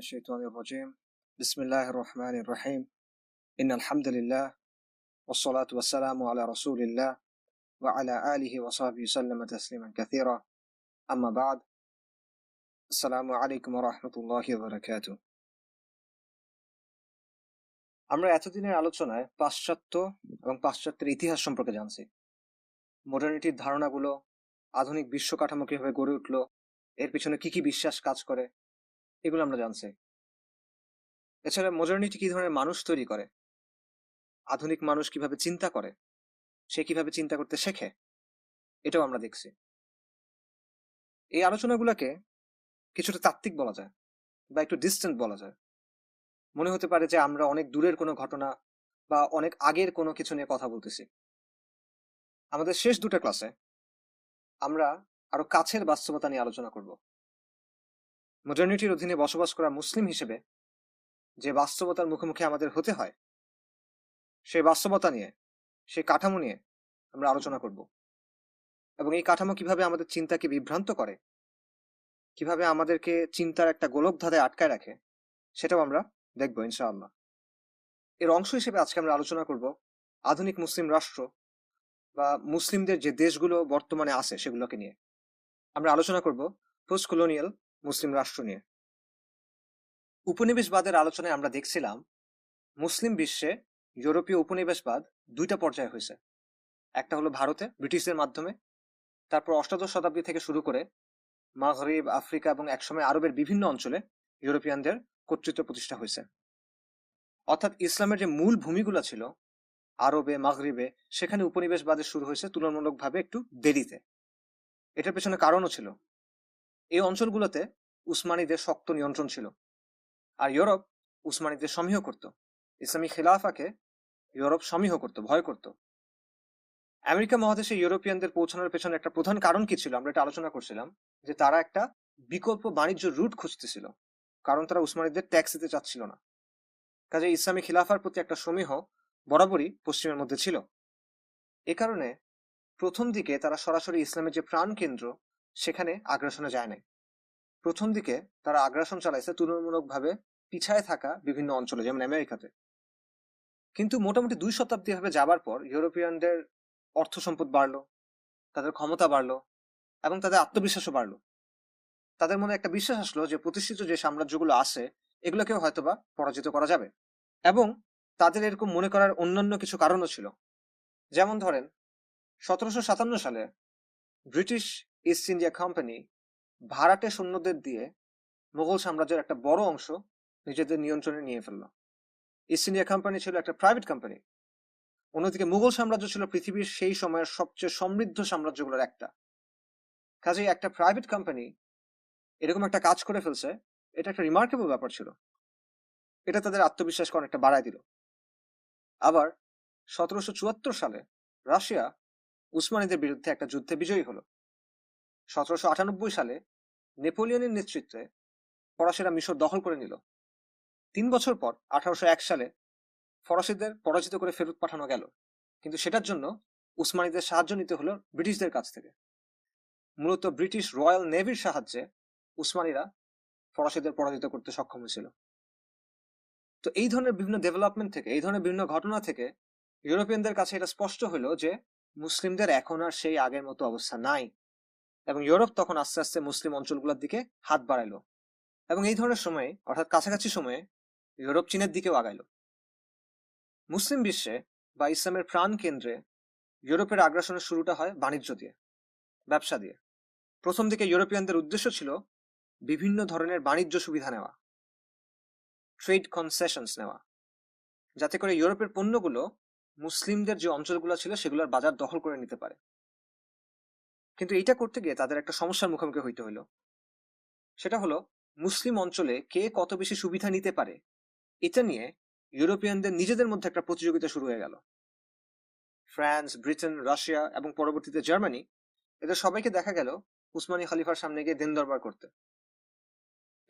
الشيطان الرجيم بسم الله الرحمن الرحيم إن الحمد لله والصلاة والسلام على رسول الله وعلى آله وصحبه وسلم تسليما كثيرا أما بعد السلام عليكم ورحمة الله وبركاته আমরা এতদিনের আলোচনায় পাশ্চাত্য এবং পাশ্চাত্যের ইতিহাস সম্পর্কে জানছি। মডার্নিটির ধারণাগুলো, আধুনিক বিশ্ব কাঠামো কিভাবে গড়ে উঠলো, এর পিছনে কি কি বিশ্বাস কাজ করে, এগুলো আমরা জানছি। এছাড়া মডার্নিটি কি ধরনের মানুষ তৈরি করে, আধুনিক মানুষ কিভাবে চিন্তা করে, সে কিভাবে চিন্তা করতে শেখে, এটাও আমরা দেখছি। এই আলোচনাগুলোকে কিছুটা তাত্ত্বিক বলা যায় বা একটু ডিস্টেন্ট বলা যায়। মনে হতে পারে যে আমরা অনেক দূরের কোনো ঘটনা বা অনেক আগের কোনো কিছু নিয়ে কথা বলতেছি। আমাদের শেষ দুটো ক্লাসে আমরা আরো কাছের বাস্তবতা নিয়ে আলোচনা করব। মডার্নিটির অধীনে বসবাস করা মুসলিম হিসেবে যে বাস্তবতার মুখোমুখি আমাদের হতে হয়, সেই বাস্তবতা নিয়ে, সেই কাঠামো নিয়ে আমরা আলোচনা করব। এবং এই কাঠামো কিভাবে আমাদের চিন্তাকে বিভ্রান্ত করে, কিভাবে আমাদেরকে চিন্তার একটা গোলকধাঁধে আটকায় রাখে, সেটাও আমরা দেখব ইনশাআল্লাহ। এর অংশ হিসেবে আজকে আমরা আলোচনা করব আধুনিক মুসলিম রাষ্ট্র বা মুসলিমদের যে দেশগুলো বর্তমানে আছে সেগুলোকে নিয়ে। আমরা আলোচনা করব পোস্ট কলোনিয়াল মুসলিম রাষ্ট্র নিয়ে। উপনিবেশবাদের আলোচনায় আমরা দেখছিলাম মুসলিম বিশ্বে ইউরোপীয় উপনিবেশবাদ দুইটা পর্যায়ে হয়েছে। একটা হলো ভারতে ব্রিটিশদের মাধ্যমে, তারপর অষ্টাদশ শতাব্দী থেকে শুরু করে মাগরিব, আফ্রিকা এবং একসময় আরবের বিভিন্ন অঞ্চলে ইউরোপিয়ানদের কর্তৃত্ব প্রতিষ্ঠা হয়েছে। অর্থাৎ ইসলামের যে মূল ভূমিগুলো ছিল আরবে, মাগরিবে, সেখানে উপনিবেশবাদের শুরু হয়েছে তুলনামূলকভাবে একটু দেরিতে। এটার পেছনে কারণও ছিল, এই অঞ্চলগুলোতে উসমানীদের শক্ত নিয়ন্ত্রণ ছিল, আর ইউরোপ উসমানীদের সমীহ করত। ইসলামী খিলাফাকে ইউরোপ সমীহ করত, ভয় করত। আমেরিকা মহাদেশে ইউরোপিয়ানদের পৌঁছানোর পেছনে একটা প্রধান কারণ কি ছিল, আমরা এটা আলোচনা করছিলাম যে তারা একটা বিকল্প বাণিজ্য রুট খুঁজতেছিল, কারণ তারা উসমানীদের ট্যাক্স দিতে চাচ্ছিল না। কাজে ইসলামী খিলাফার প্রতি একটা সমীহ বরাবরই পশ্চিমের মধ্যে ছিল। এ কারণে প্রথম দিকে তারা সরাসরি ইসলামের যে প্রাণ কেন্দ্র সেখানে আগ্রাসনে যায় নাই। প্রথম দিকে তারা আগ্রাসন চালাইছে তুলনামূলকভাবে পিছায় থাকা বিভিন্ন অঞ্চলে, যেমন আমেরিকাতে। কিন্তু মোটামুটি 2 শতাব্দী ভাবে যাবার পর ইউরোপিয়ানদের অর্থ সম্পদ বাড়লো, তাদের ক্ষমতা বাড়লো এবং তাদের আত্মবিশ্বাসও বাড়লো। তাদের মনে একটা বিশ্বাস আসলো যে প্রতিষ্ঠিত যে সাম্রাজ্যগুলো আছে এগুলোকেও হয়তোবা পরাজিত করা যাবে। এবং তাদের এরকম মনে করার অন্যান্য কিছু কারণও ছিল। যেমন ধরেন 1757 সালে ব্রিটিশ ইস্ট ইন্ডিয়া কোম্পানি ভাড়াটে সৈন্যদের দিয়ে মুঘল সাম্রাজ্যের একটা বড় অংশ নিজেদের নিয়ন্ত্রণে নিয়ে ফেলল। ইস্ট ইন্ডিয়া কোম্পানি ছিল একটা প্রাইভেট কোম্পানি। অন্যদিকে মুঘল সাম্রাজ্য ছিল পৃথিবীর সেই সময়ের সবচেয়ে সমৃদ্ধ সাম্রাজ্যগুলোর একটা। কাজেই একটা প্রাইভেট কোম্পানি এরকম একটা কাজ করে ফেলছে, এটা একটা রিমার্কেবল ব্যাপার ছিল। এটা তাদের আত্মবিশ্বাসকে অনেকটা বাড়ায় দিল। আবার 1774 সালে রাশিয়া উসমানীদের বিরুদ্ধে একটা যুদ্ধে বিজয়ী হলো। 1798 সালে নেপোলিয়নের নেতৃত্বে ফরাসিরা মিশর দখল করে নিল। 3 বছর পর 1801 সালে ফরাসিদের পরাজিত করে ফেরত পাঠানো গেল, কিন্তু সেটার জন্য উসমানীদের সাহায্য নিতে হলো ব্রিটিশদের কাছ থেকে। মূলত ব্রিটিশ রয়্যাল নেভির সাহায্যে উসমানীরা ফরাসিদের পরাজিত করতে সক্ষম হয়েছিল। তো এই ধরনের বিভিন্ন ডেভেলপমেন্ট থেকে, এই ধরনের বিভিন্ন ঘটনা থেকে ইউরোপিয়ানদের কাছে এটা স্পষ্ট হলো যে মুসলিমদের এখন আর সেই আগের মতো অবস্থা নাই, এবং ইউরোপ তখন আস্তে আস্তে মুসলিম অঞ্চলগুলোর দিকে হাত বাড়াইলো। এবং এই ধরনের সময়ে, অর্থাৎ কাছাকাছি সময়ে, ইউরোপ চীনের দিকেও আগাইলো। মুসলিম বিশ্বে বা ইসলামের প্রাণ কেন্দ্রে ইউরোপের আগ্রাসনের শুরুটা হয় বাণিজ্য দিয়ে, ব্যবসা দিয়ে। প্রথম দিকে ইউরোপিয়ানদের উদ্দেশ্য ছিল বিভিন্ন ধরনের বাণিজ্য সুবিধা নেওয়া, ট্রেড কনসেশনস নেওয়া, যাতে করে ইউরোপের পণ্যগুলো মুসলিমদের যে অঞ্চলগুলো ছিল সেগুলোর বাজার দখল করে নিতে পারে। কিন্তু এটা করতে গিয়ে তাদের একটা সমস্যার মুখোমুখি হইতে হলো। সেটা হলো মুসলিম অঞ্চলে কে কত বেশি সুবিধা নিতে পারে, এটা নিয়ে ইউরোপিয়ানদের নিজেদের মধ্যে একটা প্রতিযোগিতা শুরু হয়ে গেল। ফ্রান্স, ব্রিটেন, রাশিয়া এবং পরবর্তীতে জার্মানি, এদের সবাইকে দেখা গেল উসমানী খলিফার সামনে গিয়ে দেন দরবার করতে।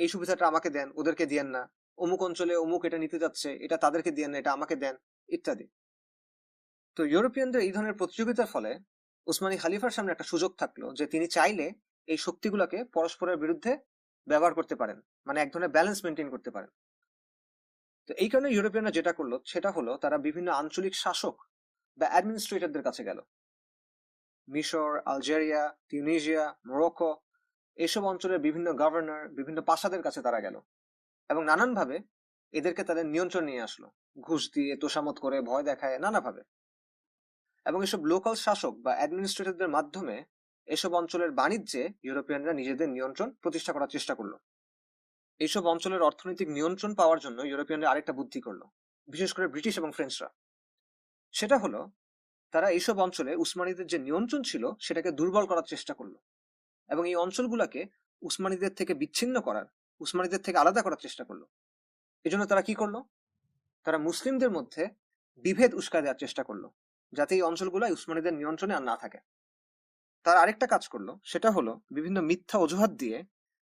এই সুবিধাটা আমাকে দেন, ওদেরকে দিয়েন না, অমুক অঞ্চলে অমুক এটা নিতে যাচ্ছে, এটা তাদেরকে দিয়েন না, এটা আমাকে দেন, ইত্যাদি। তো ইউরোপিয়ানদের এই ধরনের প্রতিযোগিতার ফলে উসমানী খলিফার সামনে একটা সুযোগ থাকলো যে তিনি চাইলে এই শক্তিগুলোকে পরস্পরের বিরুদ্ধে ব্যবহার করতে পারেন, মানে এক ধরনের ব্যালেন্স মেনটেন করতে পারেন। তো এই কারণে ইউরোপিয়ানরা যেটা করলো সেটা হলো তারা বিভিন্ন আঞ্চলিক শাসক বা অ্যাডমিনিস্ট্রেটরদের কাছে গেল। মিশর, আলজেরিয়া, তিউনিসিয়া, মরক্কো, এইসব অঞ্চলের বিভিন্ন গভর্নর, বিভিন্ন পাশাদের কাছে তারা গেল এবং নানানভাবে এদেরকে তাদের নিয়ন্ত্রণ নিয়ে আসলো, ঘুষ দিয়ে, তোষামত করে, ভয় দেখায়, নানাভাবে। এবং এসব লোকাল শাসক বা অ্যাডমিনিস্ট্রেটরদের মাধ্যমে এসব অঞ্চলের বাণিজ্যে ইউরোপিয়ানরা নিজেদের নিয়ন্ত্রণ প্রতিষ্ঠা করার চেষ্টা করলো। এইসব অঞ্চলের অর্থনৈতিক নিয়ন্ত্রণ পাওয়ার জন্য ইউরোপিয়ানরা আরেকটা বুদ্ধি করলো, বিশেষ করে ব্রিটিশ এবং ফ্রেঞ্চরা। সেটা হলো তারা এইসব অঞ্চলে উসমানীদের যে নিয়ন্ত্রণ ছিল সেটাকে দুর্বল করার চেষ্টা করলো এবং এই অঞ্চলগুলোকে উসমানীদের থেকে বিচ্ছিন্ন করার, উসমানীদের থেকে আলাদা করার চেষ্টা করলো। এজন্য তারা কি করলো? তারা মুসলিমদের মধ্যে বিভেদ উস্কায় দেওয়ার চেষ্টা করলো, যাতে এই অঞ্চলগুলো উসমানীদের নিয়ন্ত্রণে আর না থাকে। তারা আরেকটা কাজ করলো, সেটা হলো বিভিন্ন মিথ্যা অজুহাত দিয়ে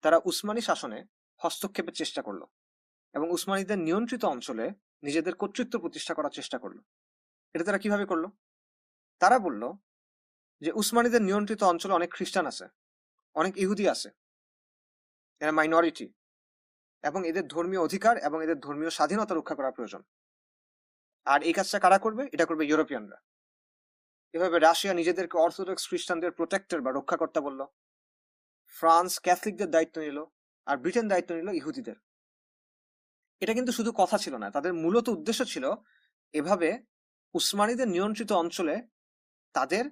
তারা উসমানী শাসনে হস্তক্ষেপের চেষ্টা করলো এবং উসমানীদের নিয়ন্ত্রিত অঞ্চলে নিজেদের কর্তৃত্ব প্রতিষ্ঠা করার চেষ্টা করলো। এটা তারা কিভাবে করলো? তারা বলল যে উসমানীদের নিয়ন্ত্রিত অঞ্চলে অনেক খ্রিস্টান আছে, অনেক ইহুদি আছে, এরা মাইনরিটি, এবং এদের ধর্মীয় অধিকার এবং এদের ধর্মীয় স্বাধীনতা রক্ষা করা প্রয়োজন। আর এই কাজটা কারা করবে? এটা করবে ইউরোপিয়ানরা। এভাবে রাশিয়া নিজেদেরকে অর্থোডক্স খ্রিস্টানদের প্রোটেক্টর বা রক্ষাকর্তা বলল, ফ্রান্স ক্যাথলিকদের দায়িত্ব নিল, আর ব্রিটেন দায়িত্ব নিল ইহুদিদের। এটা কিন্তু শুধু কথা ছিল না, তাদের মূলত উদ্দেশ্য ছিল এভাবে উসমানীদের নিয়ন্ত্রিত অঞ্চলে তাদের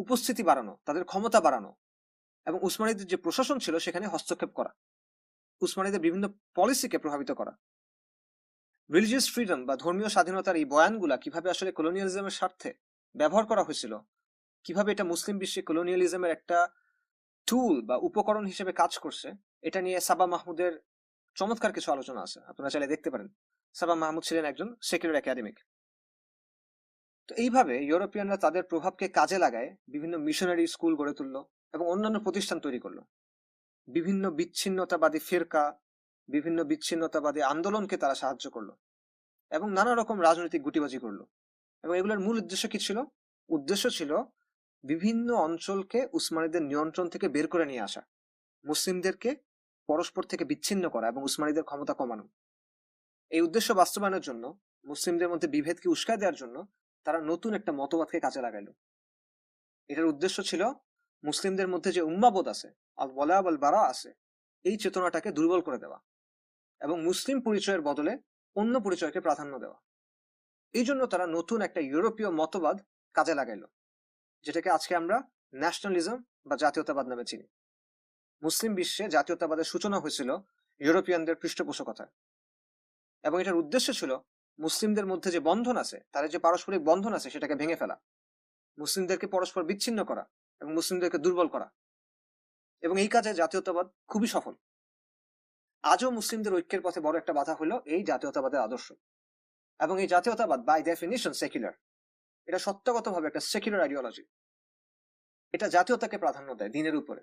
উপস্থিতি বাড়ানো, তাদের ক্ষমতা বাড়ানো এবং উসমানীদের যে প্রশাসন ছিল সেখানে হস্তক্ষেপ করা, উসমানীদের বিভিন্ন পলিসিকে প্রভাবিত করা। রিলিজিয়াস ফ্রিডম বা ধর্মীয় স্বাধীনতার এই বয়ানগুলা কিভাবে আসলে কলোনিয়ালিজমের স্বার্থে ব্যবহার করা হয়েছিল, কিভাবে এটা মুসলিম বিশ্বে কলোনিয়ালিজমের একটা টুল বা উপকরণ হিসেবে কাজ করছে, এটা নিয়ে সাবা মাহমুদের চমৎকার কিছু আলোচনা আছে, আপনারা চাইলে দেখতে পারেন। সাবা মাহমুদ ছিলেন একজন সেকুলার একাডেমিক। তো এইভাবে ইউরোপিয়ানরা তাদের প্রভাবকে কাজে লাগায় বিভিন্ন মিশনারি স্কুল গড়ে তুললো এবং অন্যান্য প্রতিষ্ঠান তৈরি করলো। বিভিন্ন বিচ্ছিন্নতাবাদী ফিরকা, বিভিন্ন বিচ্ছিন্নতাবাদী আন্দোলনকে তারা সাহায্য করলো এবং নানা রকম রাজনৈতিক গুটিবাজি করলো। এবং এগুলোর মূল উদ্দেশ্য কি ছিল? উদ্দেশ্য ছিল বিভিন্ন অঞ্চলকে উসমানীদের নিয়ন্ত্রণ থেকে বের করে নিয়ে আসা, মুসলিমদেরকে পরস্পর থেকে বিচ্ছিন্ন করা এবং উসমানীদের ক্ষমতা কমানো। এই উদ্দেশ্য বাস্তবায়নের জন্য, মুসলিমদের মধ্যে বিভেদকে উস্কায় দেওয়ার জন্য তারা নতুন একটা মতবাদকে কাজে লাগাইল। এটার উদ্দেশ্য ছিল মুসলিমদের মধ্যে যে উম্মাবোধ আছে, আল ওয়ালা ওয়াল বারা আছে, এই চেতনাটাকে দুর্বল করে দেওয়া এবং মুসলিম পরিচয়ের বদলে অন্য পরিচয়কে প্রাধান্য দেওয়া। এই জন্য তারা নতুন একটা ইউরোপীয় মতবাদ কাজে লাগাইল, যেটাকে আজকে আমরা ন্যাশনালিজম বা জাতীয়তাবাদ নামে চিনি। মুসলিম বিশ্বে জাতীয়তাবাদের সূচনা হয়েছিল ইউরোপিয়ানদের পৃষ্ঠপোষকতায় এবং এটার উদ্দেশ্য ছিল মুসলিমদের মধ্যে যে বন্ধন আছে, তাদের যে পারস্পরিক বন্ধন আছে, সেটাকে ভেঙে ফেলা, মুসলিমদেরকে পরস্পর বিচ্ছিন্ন করা এবং মুসলিমদেরকে দুর্বল করা। এবং এই কাজে জাতীয়তাবাদ খুবই সফল। আজও মুসলিমদের ঐক্যের পথে বড় একটা বাধা হলো এই জাতীয়তাবাদের আদর্শ। এবং এই জাতীয়তাবাদ বাই ডেফিনিশন সেকুলার, এটা সত্যগতভাবে একটা সেকুলার আইডিওলজি। এটা জাতীয়তাকে প্রাধান্য দেয় দিনের উপরে,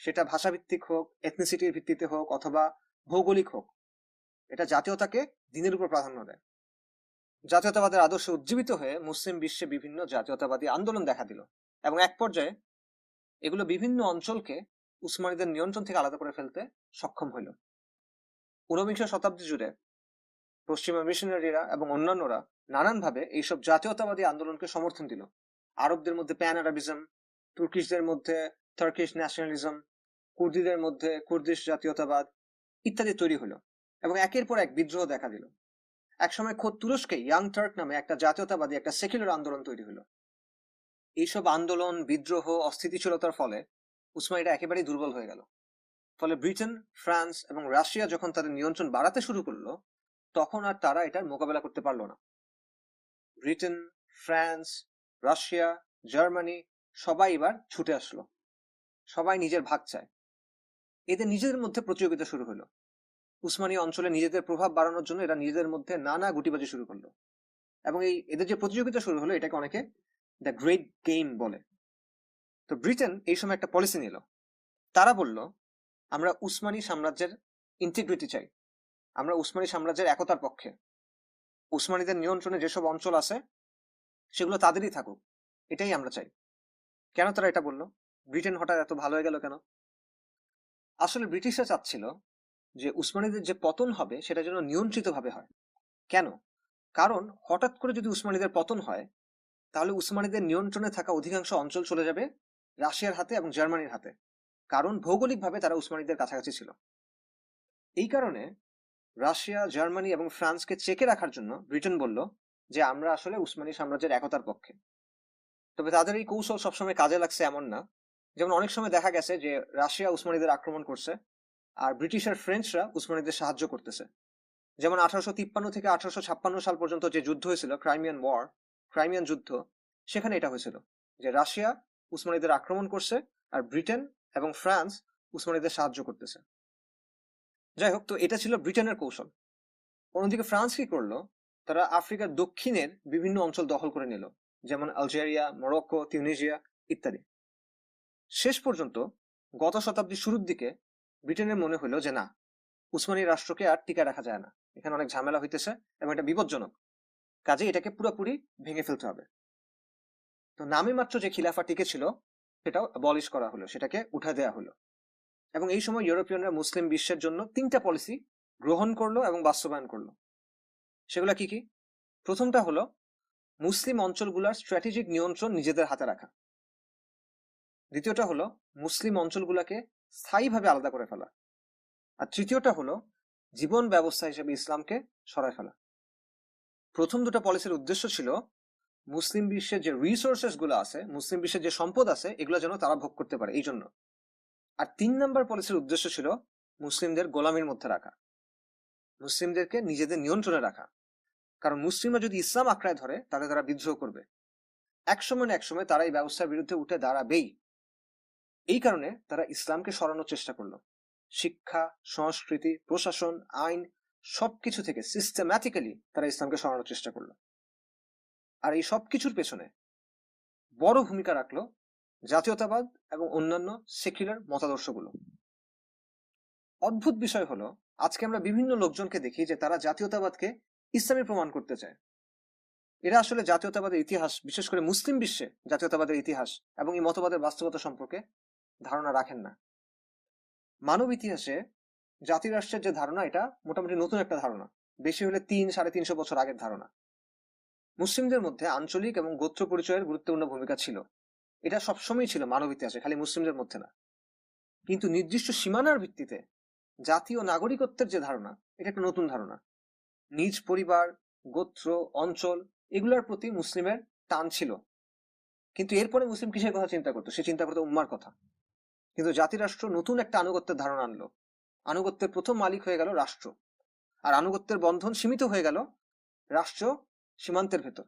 সেটা ভাষাভিত্তিক হোক, এথনিসিটির ভিত্তিতে হোক, অথবা ভৌগোলিক হোক, এটা জাতীয়তাকে দিনের উপর প্রাধান্য দেয়। জাতীয়তাবাদের আদর্শ উজ্জীবিত হয়ে মুসলিম বিশ্বে বিভিন্ন জাতীয়তাবাদী আন্দোলন দেখা দিল এবং এক পর্যায়ে এগুলো বিভিন্ন অঞ্চলকে উসমানীদের নিয়ন্ত্রণ থেকে আলাদা করে ফেলতে সক্ষম হইল। ঊনবিংশ শতাব্দী জুড়ে পশ্চিমা মিশনারিরা এবং অন্যান্যরা নানানভাবে এইসব জাতীয়তাবাদী আন্দোলনকে সমর্থন দিল। আরবদের মধ্যে প্যান আরাবিজম, তুর্কিশদের মধ্যে টার্কিশ ন্যাশনালিজম, কুর্দিদের মধ্যে কুর্দিশ জাতীয়তাবাদ ইত্যাদি তৈরি হলো এবং একের পর এক বিদ্রোহ দেখা দিল। একসময় খোদ তুরস্কে ইয়াং টার্ক নামে একটা জাতীয়তাবাদী, একটা সেকুলার আন্দোলন তৈরি হলো। এইসব আন্দোলন, বিদ্রোহ, অস্থিতিশীলতার ফলে উসমানীরা একেবারেই দুর্বল হয়ে গেল। ফলে ব্রিটেন, ফ্রান্স এবং রাশিয়া যখন তাদের নিয়ন্ত্রণ বাড়াতে শুরু করলো, তখন আর তারা এটার মোকাবেলা করতে পারলো না। ব্রিটেন, ফ্রান্স, রাশিয়া, জার্মানি সবাই এবার ছুটে আসলো, সবাই নিজের ভাগ চায়। এদের নিজেদের মধ্যে প্রতিযোগিতা শুরু হলো। উসমানী অঞ্চলে নিজেদের প্রভাব বাড়ানোর জন্য এরা নিজেদের মধ্যে নানা গুটিবাজি শুরু করলো এবং এদের যে প্রতিযোগিতা শুরু হলো, এটাকে অনেকে দ্য গ্রেট গেম বলে। তো ব্রিটেন এই সময় একটা পলিসি নিল। তারা বলল, আমরা উসমানী সাম্রাজ্যের ইন্টিগ্রিটি চাই, আমরা উসমানী সাম্রাজ্যের একতার পক্ষে। উসমানীদের নিয়ন্ত্রণে যেসব অঞ্চল আছে সেগুলো তাদেরই থাকুক, এটাই আমরা চাই। কেন তারা এটা বললো? ব্রিটেন হঠাৎ এত ভালো হয়ে গেল কেন? আসলে ব্রিটিশরা চাচ্ছিল যে উসমানীদের যে পতন হবে সেটা যেন নিয়ন্ত্রিতভাবে হয়। কেন? কারণ হঠাৎ করে যদি উসমানীদের পতন হয়, তাহলে উসমানীদের নিয়ন্ত্রণে থাকা অধিকাংশ অঞ্চল চলে যাবে রাশিয়ার হাতে এবং জার্মানির হাতে। কারণ ভৌগোলিকভাবে তারা উসমানীদের কাছাকাছি ছিল। এই কারণে রাশিয়া, জার্মানি এবং ফ্রান্সকে চেকে রাখার জন্য ব্রিটেন বলল যে আমরা আসলে উসমানী সাম্রাজ্যের একতার পক্ষে। তবে তাদের এই কৌশল সবসময় কাজে লাগছে এমন না। যেমন অনেক সময় দেখা গেছে যে রাশিয়া উসমানীদের আক্রমণ করছে আর ব্রিটিশ আর ফ্রেঞ্চরা উসমানীদের সাহায্য করতেছে। যেমন 1853 থেকে 1856 সাল পর্যন্ত যে যুদ্ধ হয়েছিল, ক্রাইমিয়ান যুদ্ধ, সেখানে এটা হয়েছিল যে রাশিয়া উসমানীদের আক্রমণ করছে আর ব্রিটেন এবং ফ্রান্স উসমানীদের সাহায্য করতেছে। যাই হোক, তো এটা ছিল ব্রিটেনের কৌশল। অন্যদিকে ফ্রান্স কি করলো, তারা আফ্রিকার দক্ষিণের বিভিন্ন অঞ্চল দখল করে নিল, যেমন আলজেরিয়া, মরক্কো, তিউনিসিয়া ইত্যাদি। শেষ পর্যন্ত গত শতাব্দীর শুরুর দিকে ব্রিটেনের মনে হলো যে না, উসমানী রাষ্ট্রকে আর টিকে রাখা যায় না, এখানে অনেক ঝামেলা হইতেছে এবং এটা বিপজ্জনক, কাজে এটাকে পুরোপুরি ভেঙে ফেলতে হবে। তো নামে মাত্র যে খিলাফা টিকে ছিল সেটাও অ্যাবলিশ করা হলো, সেটাকে উঠা দেওয়া হলো। এবং এই সময় ইউরোপিয়ানরা মুসলিম বিশ্বের জন্য 3টা পলিসি গ্রহণ করলো এবং বাস্তবায়ন করলো। সেগুলো কি কি? প্রথমটা হলো মুসলিম অঞ্চলগুলোর স্ট্র্যাটেজিক নিয়ন্ত্রণ নিজেদের হাতে রাখা। দ্বিতীয়টা হলো মুসলিম অঞ্চলগুলোকে স্থায়ীভাবে আলাদা করে ফেলা। আর তৃতীয়টা হলো জীবন ব্যবস্থা হিসেবে ইসলামকে সরায় ফেলা। প্রথম দুটো পলিসির উদ্দেশ্য ছিল মুসলিম বিশ্বের যে রিসোর্সেস গুলো আছে, মুসলিম বিশ্বের যে সম্পদ আছে, এগুলো যেন তারা ভোগ করতে পারে এই জন্য। আর 3 নম্বর পলিসির উদ্দেশ্য ছিল মুসলিমদের গোলামির মধ্যে রাখা, মুসলিমদেরকে নিজেদের নিয়ন্ত্রণে রাখা। কারণ মুসলিমরা যদি ইসলাম আঁকড়ায় ধরে তাহলে তারা বিদ্রোহ করবে, একসময় না একসময় তারা এই ব্যবস্থার বিরুদ্ধে উঠে দাঁড়াবেই। এই কারণে তারা ইসলামকে সরানোর চেষ্টা করলো। শিক্ষা, সংস্কৃতি, প্রশাসন, আইন সবকিছু থেকে সিস্টেম্যাটিক্যালি তারা ইসলামকে সরানোর চেষ্টা করলো। আর এই সবকিছুর পেছনে বড় ভূমিকা রাখলো জাতীয়তাবাদ এবং অন্যান্য সেকুলার মতাদর্শগুলো। অদ্ভুত বিষয় হলো, আজকে আমরা বিভিন্ন লোকজনকে দেখি যে তারা জাতীয়তাবাদকে ইসলামী প্রমাণ করতে চায়। এরা আসলে জাতীয়তাবাদের ইতিহাস, বিশেষ করে মুসলিম বিশ্বে জাতীয়তাবাদের ইতিহাস এবং এই মতবাদের বাস্তবতা সম্পর্কে ধারণা রাখেন না। মানব ইতিহাসে জাতিরাষ্ট্রের যে ধারণা, এটা মোটামুটি নতুন একটা ধারণা, বেশি হলে 300-350 বছর আগের ধারণা। মুসলিমদের মধ্যে আঞ্চলিক এবং গোত্র পরিচয়ের গুরুত্বপূর্ণ ভূমিকা ছিল, এটা সবসময় ছিল মানব ইতিহাসে, খালি মুসলিমদের মধ্যে না। কিন্তু নির্দিষ্ট সীমানার ভিত্তিতে জাতীয় নাগরিকত্বের যে ধারণা, এটা একটা নতুন ধারণা। নিজ পরিবার, গোত্র, অঞ্চল এগুলোর প্রতি মুসলিমের টান ছিল। কিন্তু এরপরে মুসলিম কিসের কথা চিন্তা করতো? সে চিন্তা করতো উম্মার কথা। কিন্তু জাতিরাষ্ট্র নতুন একটা আনুগত্যের ধারণা আনলো। আনুগত্যের প্রথম মালিক হয়ে গেল রাষ্ট্র, আর আনুগত্যের বন্ধন সীমিত হয়ে গেল রাষ্ট্র সীমান্তের ভেতর।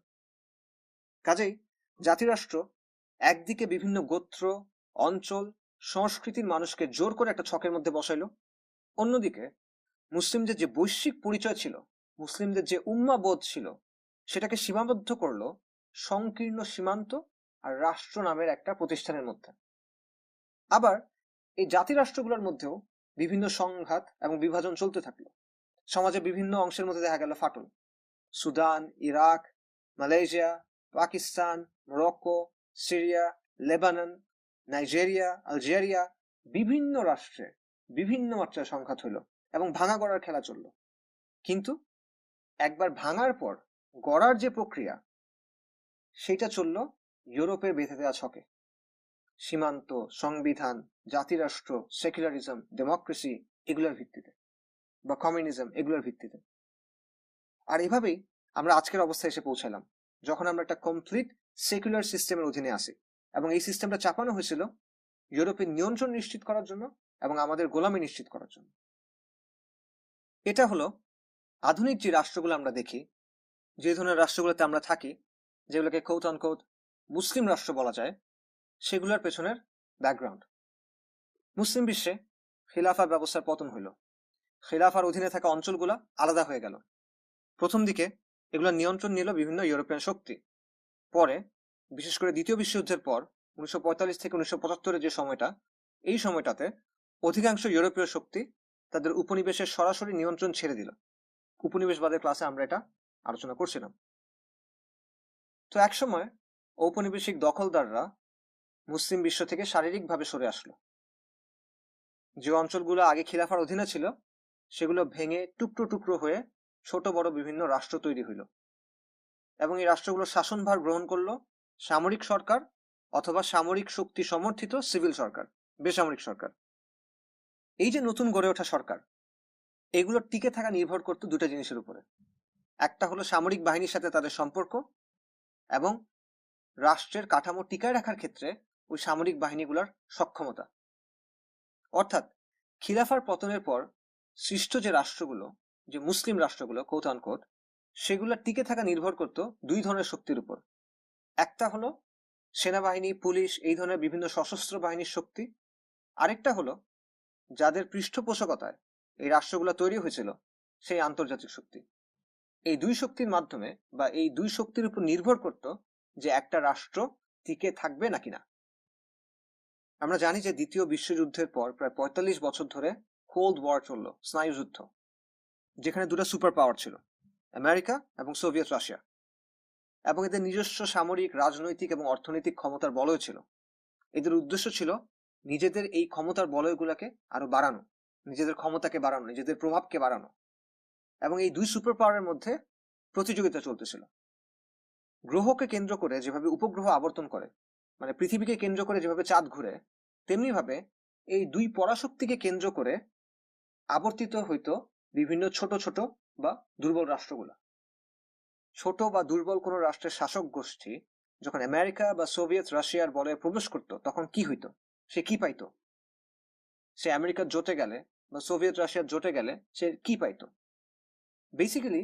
কাজেই জাতিরাষ্ট্র একদিকে বিভিন্ন গোত্র, অঞ্চল, সংস্কৃতির মানুষকে জোর করে একটা ছকের মধ্যে বসাইলো, অন্যদিকে মুসলিমদের যে বৈশ্বিক পরিচয় ছিল, মুসলিমদের যে উম্মা বোধ ছিল, সেটাকে সীমাবদ্ধ করলো সংকীর্ণ সীমান্ত আর রাষ্ট্র নামের একটা প্রতিষ্ঠানের মধ্যে। আবার এই জাতিরাষ্ট্রগুলোর মধ্যেও বিভিন্ন সংঘাত এবং বিভাজন চলতে থাকলো। সমাজে বিভিন্ন অংশের মধ্যে দেখা গেল ফাটল। Sudan, Iraq, Malaysia, Pakistan, Morocco, Syria, Lebanon, Nigeria, Algeria, বিভিন্ন রাষ্ট্রে বিভিন্ন মাত্রায় সংঘাত হইল এবং ভাঙা গড়ার খেলা চলল। কিন্তু একবার ভাঙার পর গড়ার যে প্রক্রিয়া, সেটা চলল ইউরোপের বেঁধে দেওয়া ছকে। সীমান্ত, সংবিধান, জাতিরাষ্ট্র, সেকুলারিজম, ডেমোক্রেসি এগুলোর ভিত্তিতে, বা কমিউনিজম এগুলোর ভিত্তিতে। আর এভাবেই আমরা আজকের অবস্থায় এসে পৌঁছালাম, যখন আমরা একটা কমপ্লিট সেকুলার সিস্টেমের অধীনে আসি। এবং এই সিস্টেমটা চাপানো হয়েছিল ইউরোপের নিয়ন্ত্রণ নিশ্চিত করার জন্য এবং আমাদের গোলামি নিশ্চিত করার জন্য। এটা হলো আধুনিক যে রাষ্ট্রগুলো আমরা দেখি, যে ধরনের রাষ্ট্রগুলোতে আমরা থাকি, যেগুলোকে কোট আনকোট মুসলিম রাষ্ট্র বলা যায়, সেগুলোর পেছনের ব্যাকগ্রাউন্ড। মুসলিম বিশ্বে খিলাফা ব্যবস্থার পতন হইল, খিলাফার অধীনে থাকা অঞ্চলগুলো আলাদা হয়ে গেল। প্রথম দিকে এগুলো নিয়ন্ত্রণ নিল বিভিন্ন ইউরোপিয়ান শক্তি। পরে, বিশেষ করে দ্বিতীয় বিশ্বযুদ্ধের পর 1945 থেকে 1975 যে সময়টা, এই সময়টাতে অধিকাংশ ইউরোপীয় শক্তি তাদের উপনিবেশের সরাসরি নিয়ন্ত্রণ ছেড়ে দিল। উপনিবেশবাদের ক্লাসে আমরা এটা আলোচনা করছিলাম। তো একসময় ঔপনিবেশিক দখলদাররা মুসলিম বিশ্ব থেকে শারীরিকভাবে সরে আসলো। যে অঞ্চলগুলো আগে খিলাফার অধীনে ছিল সেগুলো ভেঙে টুকরো টুকরো হয়ে ছোট বড় বিভিন্ন রাষ্ট্র তৈরি হইল, এবং এই রাষ্ট্রগুলো শাসনভার গ্রহণ করলো সামরিক সরকার অথবা সামরিক শক্তি সমর্থিত সিভিল সরকার, বেসামরিক সরকার। এই যে নতুন গড়ে ওঠা সরকার, এগুলো টিকে থাকা নির্ভর করতো দুটো জিনিসের উপরে। একটা হলো সামরিক বাহিনীর সাথে তাদের সম্পর্ক, এবং রাষ্ট্রের কাঠামো টিকায় রাখার ক্ষেত্রে ওই সামরিক বাহিনীগুলোর সক্ষমতা। অর্থাৎ খিলাফার পতনের পর সৃষ্ট যে রাষ্ট্রগুলো, যে মুসলিম রাষ্ট্রগুলো কোট আনকোট, সেগুলো টিকে থাকা নির্ভর করত দুই ধরনের শক্তির উপর। একটা হলো সেনাবাহিনী, পুলিশ, এই ধরনের বিভিন্ন সশস্ত্র বাহিনীর শক্তি। আরেকটা হলো যাদের পৃষ্ঠপোষকতায় এই রাষ্ট্রগুলো তৈরি হয়েছিল, সেই আন্তর্জাতিক শক্তি। এই দুই শক্তির মাধ্যমে বা এই দুই শক্তির উপর নির্ভর করত যে একটা রাষ্ট্র টিকে থাকবে নাকি না। আমরা জানি যে দ্বিতীয় বিশ্বযুদ্ধের পর প্রায় ৪৫ বছর ধরে কোল্ড ওয়ার চলল, স্নায়ুযুদ্ধ, যেখানে দুটো সুপার পাওয়ার ছিল, আমেরিকা এবং সোভিয়েত রাশিয়া, এবং এদের নিজস্ব সামরিক, রাজনৈতিক এবং অর্থনৈতিক ক্ষমতার বলয় ছিল। এদের উদ্দেশ্য ছিল নিজেদের এই ক্ষমতার বলয়গুলোকে আরো বাড়ানো, নিজেদের ক্ষমতাকে বাড়ানো, নিজেদের প্রভাবকে বাড়ানো। এবং এই দুই সুপার পাওয়ারের মধ্যে প্রতিযোগিতা চলতেছিল। গ্রহকে কেন্দ্র করে যেভাবে উপগ্রহ আবর্তন করে, মানে পৃথিবীকে কেন্দ্র করে যেভাবে চাঁদ ঘুরে, তেমনি ভাবে এই দুই পরাশক্তিকে কেন্দ্র করে আবর্তিত হইতো বিভিন্ন ছোট ছোট বা দুর্বল রাষ্ট্রগুলা। ছোট বা দুর্বল কোনো রাষ্ট্রের শাসক গোষ্ঠী যখন আমেরিকা বা সোভিয়েত রাশিয়ার বলয়ে প্রবেশ করত, তখন কি হইতো, সে কি পাইতো? সে আমেরিকার জোটে গেলে বা সোভিয়েত রাশিয়ার জোটে গেলে সে কি পাইতো? বেসিক্যালি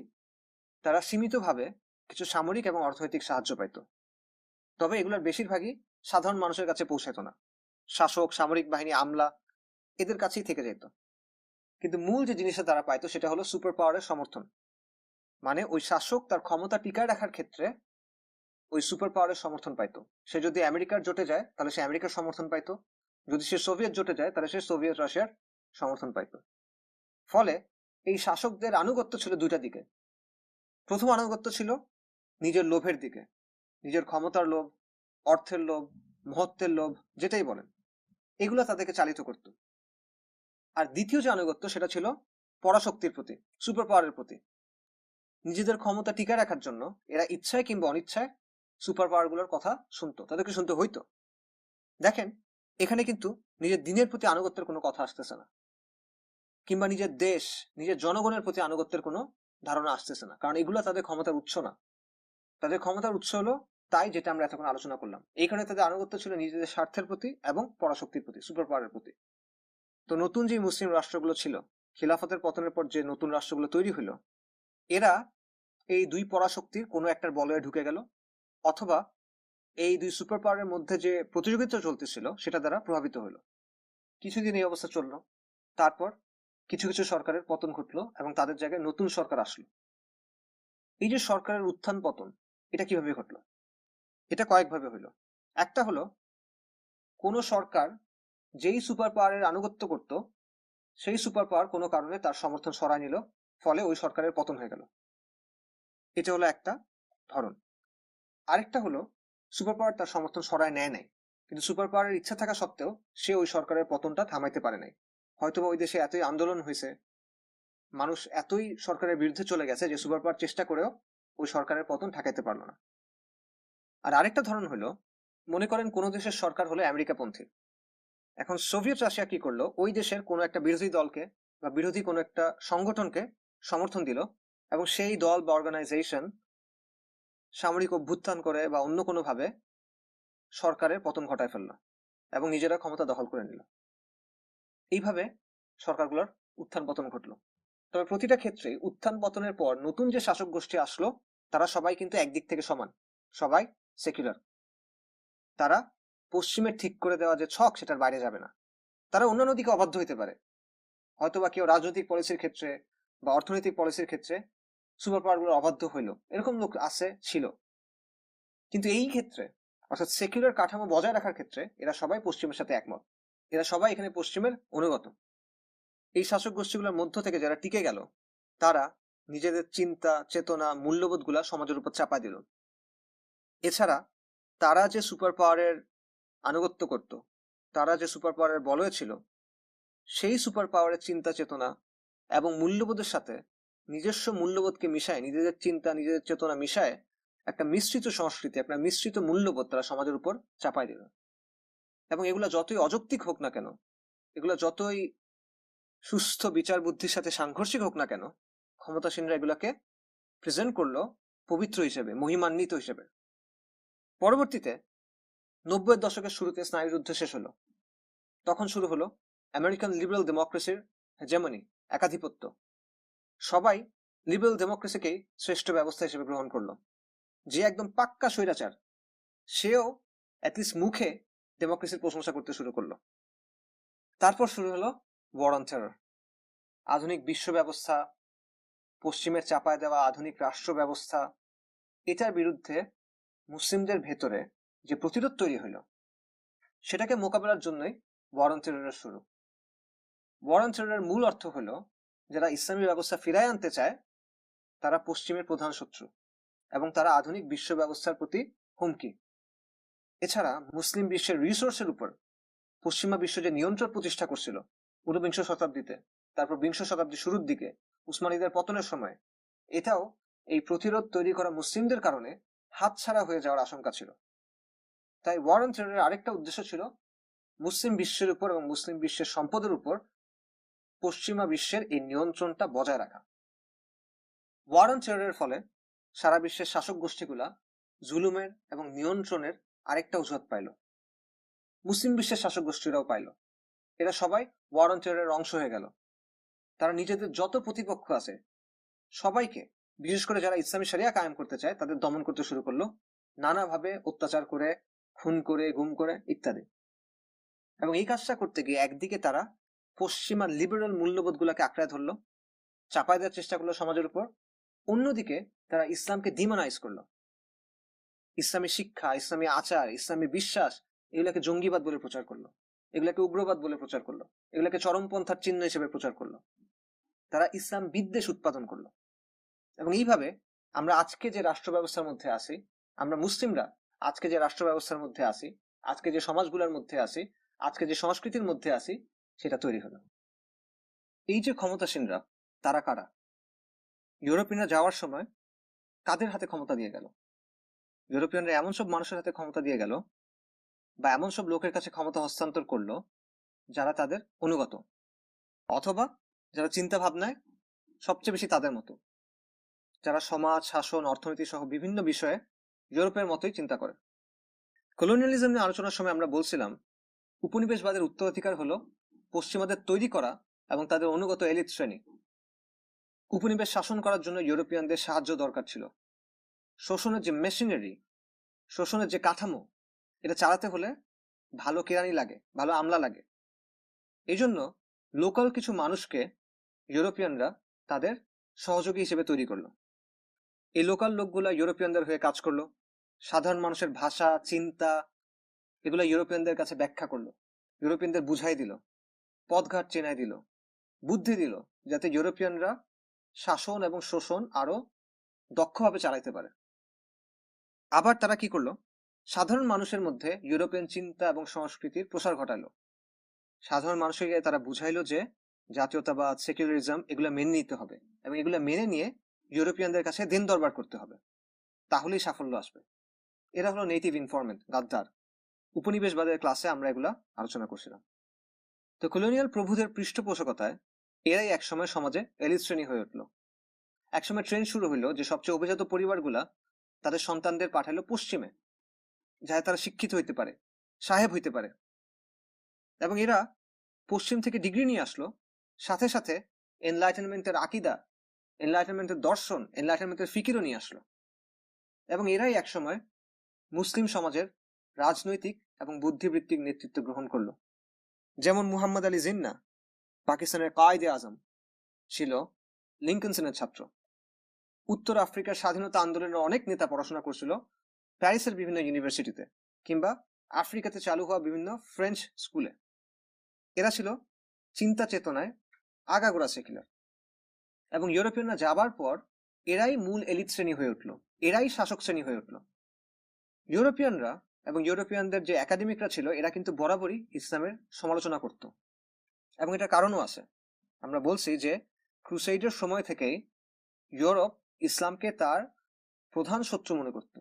তারা সীমিতভাবে কিছু সামরিক এবং অর্থনৈতিক সাহায্য পাইত, তবে এগুলোর বেশিরভাগই সাধারণ মানুষের কাছে পৌঁছাত না। শাসক, সামরিক বাহিনী, আমলা, এদের কাছেই থেকে যেত। কিন্তু মূল যে জিনিসটা তারা পাইতো সেটা হলো সুপার পাওয়ারের সমর্থন। মানে ওই শাসক তার ক্ষমতা টিকায় রাখার ক্ষেত্রে ওই সুপার পাওয়ারের সমর্থন পাইতো। সে যদি আমেরিকার জোটে যায় তাহলে সে আমেরিকার সমর্থন পাইতো, যদি সে সোভিয়েত জোটে যায় তাহলে সে সোভিয়েত রাশিয়ার সমর্থন পাইতো। ফলে এই শাসকদের আনুগত্য ছিল দুইটা দিকে। প্রথম আনুগত্য ছিল নিজের লোভের দিকে, নিজের ক্ষমতার লোভ, অর্থের লোভ, মহত্বের লোভ, যেটাই বলেন, এগুলো তাদেরকে চালিত করত। আর দ্বিতীয় যে আনুগত্য সেটা ছিল পরাশক্তির প্রতি, সুপার পাওয়ারের প্রতি। নিজেদের ক্ষমতা টিকায় রাখার জন্য এরা ইচ্ছায় কিংবা অনিচ্ছায় সুপার পাওয়ারগুলোর কথা শুনতো, তাদেরকে শুনতে হইতো। দেখেন, এখানে কিন্তু নিজের দিনের প্রতি আনুগত্যের কোনো কথা আসতেছে না, কিংবা নিজের দেশ, নিজের জনগণের প্রতি আনুগত্যের কোনো ধারণা আসতেছে না, কারণ এগুলো তাদের ক্ষমতার উৎস না। তাদের ক্ষমতার উৎস হলো তাই যেটা আমরা এতক্ষণ আলোচনা করলাম। এই কারণে তাদের আনুগত্য ছিল নিজেদের স্বার্থের প্রতি এবং পরাশক্তির প্রতি, সুপার পাওয়ারের প্রতি। তো নতুন যে মুসলিম রাষ্ট্রগুলো ছিল, খিলাফতের পতনের পর যে নতুন রাষ্ট্রগুলো তৈরি হলো, এরা এই দুই পরাশক্তির কোনো একটার বলয়ে ঢুকে গেল, অথবা এই দুই সুপার পাওয়ারের মধ্যে যে প্রতিযোগিতা চলতেছিল সেটা দ্বারা প্রভাবিত হলো। কিছুদিন এই অবস্থা চললো, তারপর কিছু কিছু সরকারের পতন ঘটলো এবং তাদের জায়গায় নতুন সরকার আসলো। এই যে সরকারের উত্থান পতন, এটা কিভাবে ঘটলো? এটা কয়েকভাবে হইলো। একটা হলো কোন সরকার যেই সুপার পাওয়ারের আনুগত্য করত, সেই সুপার পাওয়ার কোনো কারণে তার সমর্থন সরায় নিল, ফলে ওই সরকারের পতন হয়ে গেল। এটা হলো একটা ধরন। আরেকটা হলো সুপার পাওয়ার তার সমর্থন সরায় নেয় নাই, কিন্তু সুপার পাওয়ারের ইচ্ছা থাকা সত্ত্বেও সে ওই সরকারের পতনটা থামাইতে পারে নাই। হয়তোবা ওই দেশে এতই আন্দোলন হয়েছে, মানুষ এতই সরকারের বিরুদ্ধে চলে গেছে যে সুপার পাওয়ার চেষ্টা করেও ওই সরকারের পতন ঠেকাইতে পারলো না। আর আরেকটা ধরন হলো, মনে করেন কোন দেশের সরকার হলো আমেরিকাপন্থী। এখন সোভিয়েত রাশিয়া কি করলো, ওই দেশের কোনো একটা বিরোধী দলকে বা বিরোধী কোনো একটা সংগঠনকে সমর্থন দিল, এবং সেই দল বা অর্গানাইজেশন সামরিক অভ্যুত্থান করে বা অন্য কোনো ভাবে সরকারের পতন ঘটায় ফেললো এবং নিজেরা ক্ষমতা দখল করে নিল। এইভাবে সরকারগুলোর উত্থান পতন ঘটলো। তবে প্রতিটা ক্ষেত্রে উত্থান পতনের পর নতুন যে শাসক গোষ্ঠী আসলো, তারা সবাই কিন্তু একদিক থেকে সমান, সবাই সেকুলার। তারা পশ্চিমের ঠিক করে দেওয়া যে ছক সেটার বাইরে যাবে না। তারা অন্যান্য দিকে অবাধ্য হইতে পারে, হয়তোবা কেউ রাজনৈতিক পলিসির ক্ষেত্রে বা অর্থনৈতিক পলিসির ক্ষেত্রে সুপার পাওয়ারগুলোর অবাধ্য হইল, এরকম লোক আছে, ছিল। কিন্তু এই ক্ষেত্রে, অর্থাৎ সেকুলার কাঠামো বজায় রাখার ক্ষেত্রে, এরা সবাই পশ্চিমের সাথে একমত, এরা সবাই এখানে পশ্চিমের অনুগত। এই শাসক গোষ্ঠীগুলোর মধ্য থেকে যারা টিকে গেল, তারা নিজেদের চিন্তা, চেতনা, মূল্যবোধ গুলা সমাজের উপর চাপা দিল। এছাড়া তারা যে সুপার পাওয়ারের আনুগত্য করত, তারা যে সুপার পাওয়ারের বলয়ে ছিল, সেই সুপার পাওয়ারের চিন্তা চেতনা এবং মূল্যবোধের সাথে নিজস্ব মূল্যবোধকে মিশায়, নিজেদের চিন্তা নিজেদের চেতনা মিশায় একটা মিশ্রিত সংস্কৃতি, একটা মিশ্রিত মূল্যবোধ তারা সমাজের উপর চাপাই দিল। এবং এগুলা যতই অযৌক্তিক হোক না কেন, এগুলা যতই সুস্থ বিচার বুদ্ধির সাথে সাংঘর্ষিক হোক না কেন, ক্ষমতাসীনরা এগুলাকে প্রেজেন্ট করলো পবিত্র হিসেবে, মহিমান্বিত হিসেবে। পরবর্তীতে 90-এর দশকের শুরুতে স্নায়ুযুদ্ধ শেষ হলো। তখন শুরু হলো আমেরিকান লিবারেল ডেমোক্রেসির হেজেমনি, একাধিপত্য। সবাই লিবারেল ডেমোক্রেসিকেই শ্রেষ্ঠ ব্যবস্থা হিসেবে গ্রহণ করলো। যে একদম পাক্কা স্বৈরাচার, সেও অ্যাটলিস্ট মুখে ডেমোক্রেসির প্রশংসা করতে শুরু করলো। তারপর শুরু হলো ওয়ার অন টেরর। আধুনিক বিশ্ব ব্যবস্থা, পশ্চিমের চাপায় দেওয়া আধুনিক রাষ্ট্র ব্যবস্থা, এটার বিরুদ্ধে মুসলিমদের ভেতরে যে প্রতিরোধ তৈরি হইল, সেটাকে মোকাবেলার জন্যই ওয়ার অন টেররের শুরু। ওয়ার অন টেররের মূল অর্থ হলো, যারা ইসলামী ব্যবস্থা ফিরায় আনতে চায় তারা পশ্চিমের প্রধান শত্রু এবং তারা আধুনিক বিশ্ব ব্যবস্থার প্রতি হুমকি। এছাড়া মুসলিম বিশ্বের রিসোর্সের উপর পশ্চিমা বিশ্ব যে নিয়ন্ত্রণ প্রতিষ্ঠা করছিল ঊনবিংশ শতাব্দীতে, তারপর বিংশ শতাব্দীর শুরুর দিকে উসমানীদের পতনের সময়, এটাও এই প্রতিরোধ তৈরি করা মুসলিমদের কারণে হাতছাড়া হয়ে যাওয়ার আশঙ্কা ছিল। তাই ওয়ার অন টেররের আরেকটা উদ্দেশ্য ছিল মুসলিম বিশ্বের উপর এবং মুসলিম বিশ্বের সম্পদের উপর পশ্চিমা বিশ্বের এই নিয়ন্ত্রণটা বজায় রাখা। ওয়ার অন টেররের ফলে সারা বিশ্বের শাসক গোষ্ঠীগুলা জুলুমের এবং নিয়ন্ত্রণের আরেকটা অজুহাত পাইল। মুসলিম বিশ্বের শাসক গোষ্ঠীরাও পাইল। এরা সবাই ওয়ার অন টেররের অংশ হয়ে গেল। তারা নিজেদের যত প্রতিপক্ষ আছে সবাইকে, বিশেষ করে যারা ইসলামী শরিয়া কায়েম করতে চায়, তাদের দমন করতে শুরু করলো, নানাভাবে অত্যাচার করে, খুন করে, গুম করে ইত্যাদি। এবং এই কাজটা করতে গিয়ে একদিকে তারা পশ্চিমা লিবারেল মূল্যবোধ গুলাকে আঁকড়ায় ধরলো, চাপাই দেওয়ার চেষ্টা করলো সমাজের উপর। অন্যদিকে তারা ইসলামকে ডিমোনাইজ করলো। ইসলামী শিক্ষা, ইসলামী আচার, ইসলামী বিশ্বাস, এগুলাকে জঙ্গিবাদ বলে প্রচার করলো, এগুলাকে উগ্রবাদ বলে প্রচার করলো, এগুলাকে চরমপন্থার চিহ্ন হিসেবে প্রচার করলো। তারা ইসলাম বিদ্বেষ উৎপাদন করলো। এবং এইভাবে আমরা আজকে যে রাষ্ট্র ব্যবস্থার মধ্যে আছি, আমরা মুসলিমরা আজকে যে রাষ্ট্র ব্যবস্থার মধ্যে আছি, আজকে যে সমাজগুলোর মধ্যে আছি, আজকে যে সংস্কৃতির মধ্যে আছি, সেটা তৈরি হলো। এই যে ক্ষমতাসীনরা, তারা কারা? ইউরোপিয়ানরা যাওয়ার সময় কাদের হাতে ক্ষমতা দিয়ে গেল? ইউরোপিয়ানরা এমন সব মানুষের হাতে ক্ষমতা দিয়ে গেল, বা এমন সব লোকের কাছে ক্ষমতা হস্তান্তর করলো যারা তাদের অনুগত, অথবা যারা চিন্তা ভাবনায় সবচেয়ে বেশি তাদের মতো, যারা সমাজ, শাসন, অর্থনীতি সহ বিভিন্ন বিষয়ে ইউরোপের মতোই চিন্তা করে। কলোনিয়ালিজম নিয়ে আলোচনার সময় আমরা বলছিলাম, উপনিবেশবাদের উত্তরাধিকার হলো পশ্চিমাদের তৈরি করা এবং তাদের অনুগত এলিট শ্রেণী। উপনিবেশ শাসন করার জন্য ইউরোপিয়ানদের সাহায্য দরকার ছিল। শোষণের যে মেশিনারি, শোষণের যে কাঠামো, এটা চালাতে হলে ভালো কেরানি লাগে, ভালো আমলা লাগে। এই জন্য লোকাল কিছু মানুষকে ইউরোপিয়ানরা তাদের সহযোগী হিসেবে তৈরি করলো। এই লোকাল লোকগুলা ইউরোপিয়ানদের হয়ে কাজ করলো, সাধারণ মানুষের ভাষা, চিন্তা, এগুলো ইউরোপিয়ানদের কাছে ব্যাখ্যা করলো, ইউরোপিয়ানদের বুঝাই দিল, পথঘাট চেনাই দিল, বুদ্ধি দিল, যাতে ইউরোপিয়ানরা শাসন এবং শোষণ আরো দক্ষভাবে চালাইতে পারে। আবার তারা কি করলো? সাধারণ মানুষের মধ্যে ইউরোপিয়ান চিন্তা এবং সংস্কৃতির প্রসার ঘটালো। সাধারণ মানুষকে তারা বুঝাইলো যে জাতীয়তাবাদ, সেকুলারিজম এগুলো মেনে নিতে হবে এবং এগুলো মেনে নিয়ে ইউরোপিয়ানদের কাছে দিন দরবার করতে হবে, তাহলেই সাফল্য আসবে। এরা হলো নেটিভ ইনফরমেন্ট, গাদ্দার। উপনিবেশবাদের ক্লাসে আমরা এগুলা আলোচনা করছিলাম। তো কলোনিয়াল প্রভুদের পৃষ্ঠপোষকতায় এরাই একসময় সমাজে এলিট শ্রেণী হয়ে উঠলো। একসময় ট্রেন্ড শুরু হইলো যে সবচেয়ে অভিজাত পরিবারগুলা তাদের সন্তানদের পাঠালো পশ্চিমে, যাতে তারা শিক্ষিত হইতে পারে, সাহেব হইতে পারে। এবং এরা পশ্চিম থেকে ডিগ্রি নিয়ে আসলো, সাথে সাথে এনলাইটেনমেন্টের আকিদা, এনলাইটেনমেন্টের দর্শন, এনলাইটেনমেন্টের ফিকিরও নিয়ে আসলো। এবং এরাই একসময় মুসলিম সমাজের রাজনৈতিক এবং বুদ্ধিবৃত্তিক নেতৃত্ব গ্রহণ করলো। যেমন মুহাম্মদ আলী জিন্নাহ, পাকিস্তানের কায়েদে আজম, ছিল লিঙ্কনসনের ছাত্র। উত্তর আফ্রিকার স্বাধীনতা আন্দোলনের অনেক নেতা পড়াশোনা করছিল প্যারিসের বিভিন্ন ইউনিভার্সিটিতে, কিংবা আফ্রিকাতে চালু হওয়া বিভিন্ন ফ্রেঞ্চ স্কুলে। এরা ছিল চিন্তা চেতনায় আগাগোড়া সেকুলার। এবং ইউরোপিয়ানরা যাবার পর এরাই মূল এলিট শ্রেণী হয়ে উঠল, এরাই শাসক শ্রেণী হয়ে উঠল। ইউরোপিয়ানরা এবং ইউরোপিয়ানদের যে একাডেমিকরা ছিল, এরা কিন্তু বরাবরই ইসলামের সমালোচনা করত। এবং এটার কারণও আছে। আমরা বলছি যে ক্রুসেইডের সময় থেকেই ইউরোপ ইসলামকে তার প্রধান শত্রু মনে করত,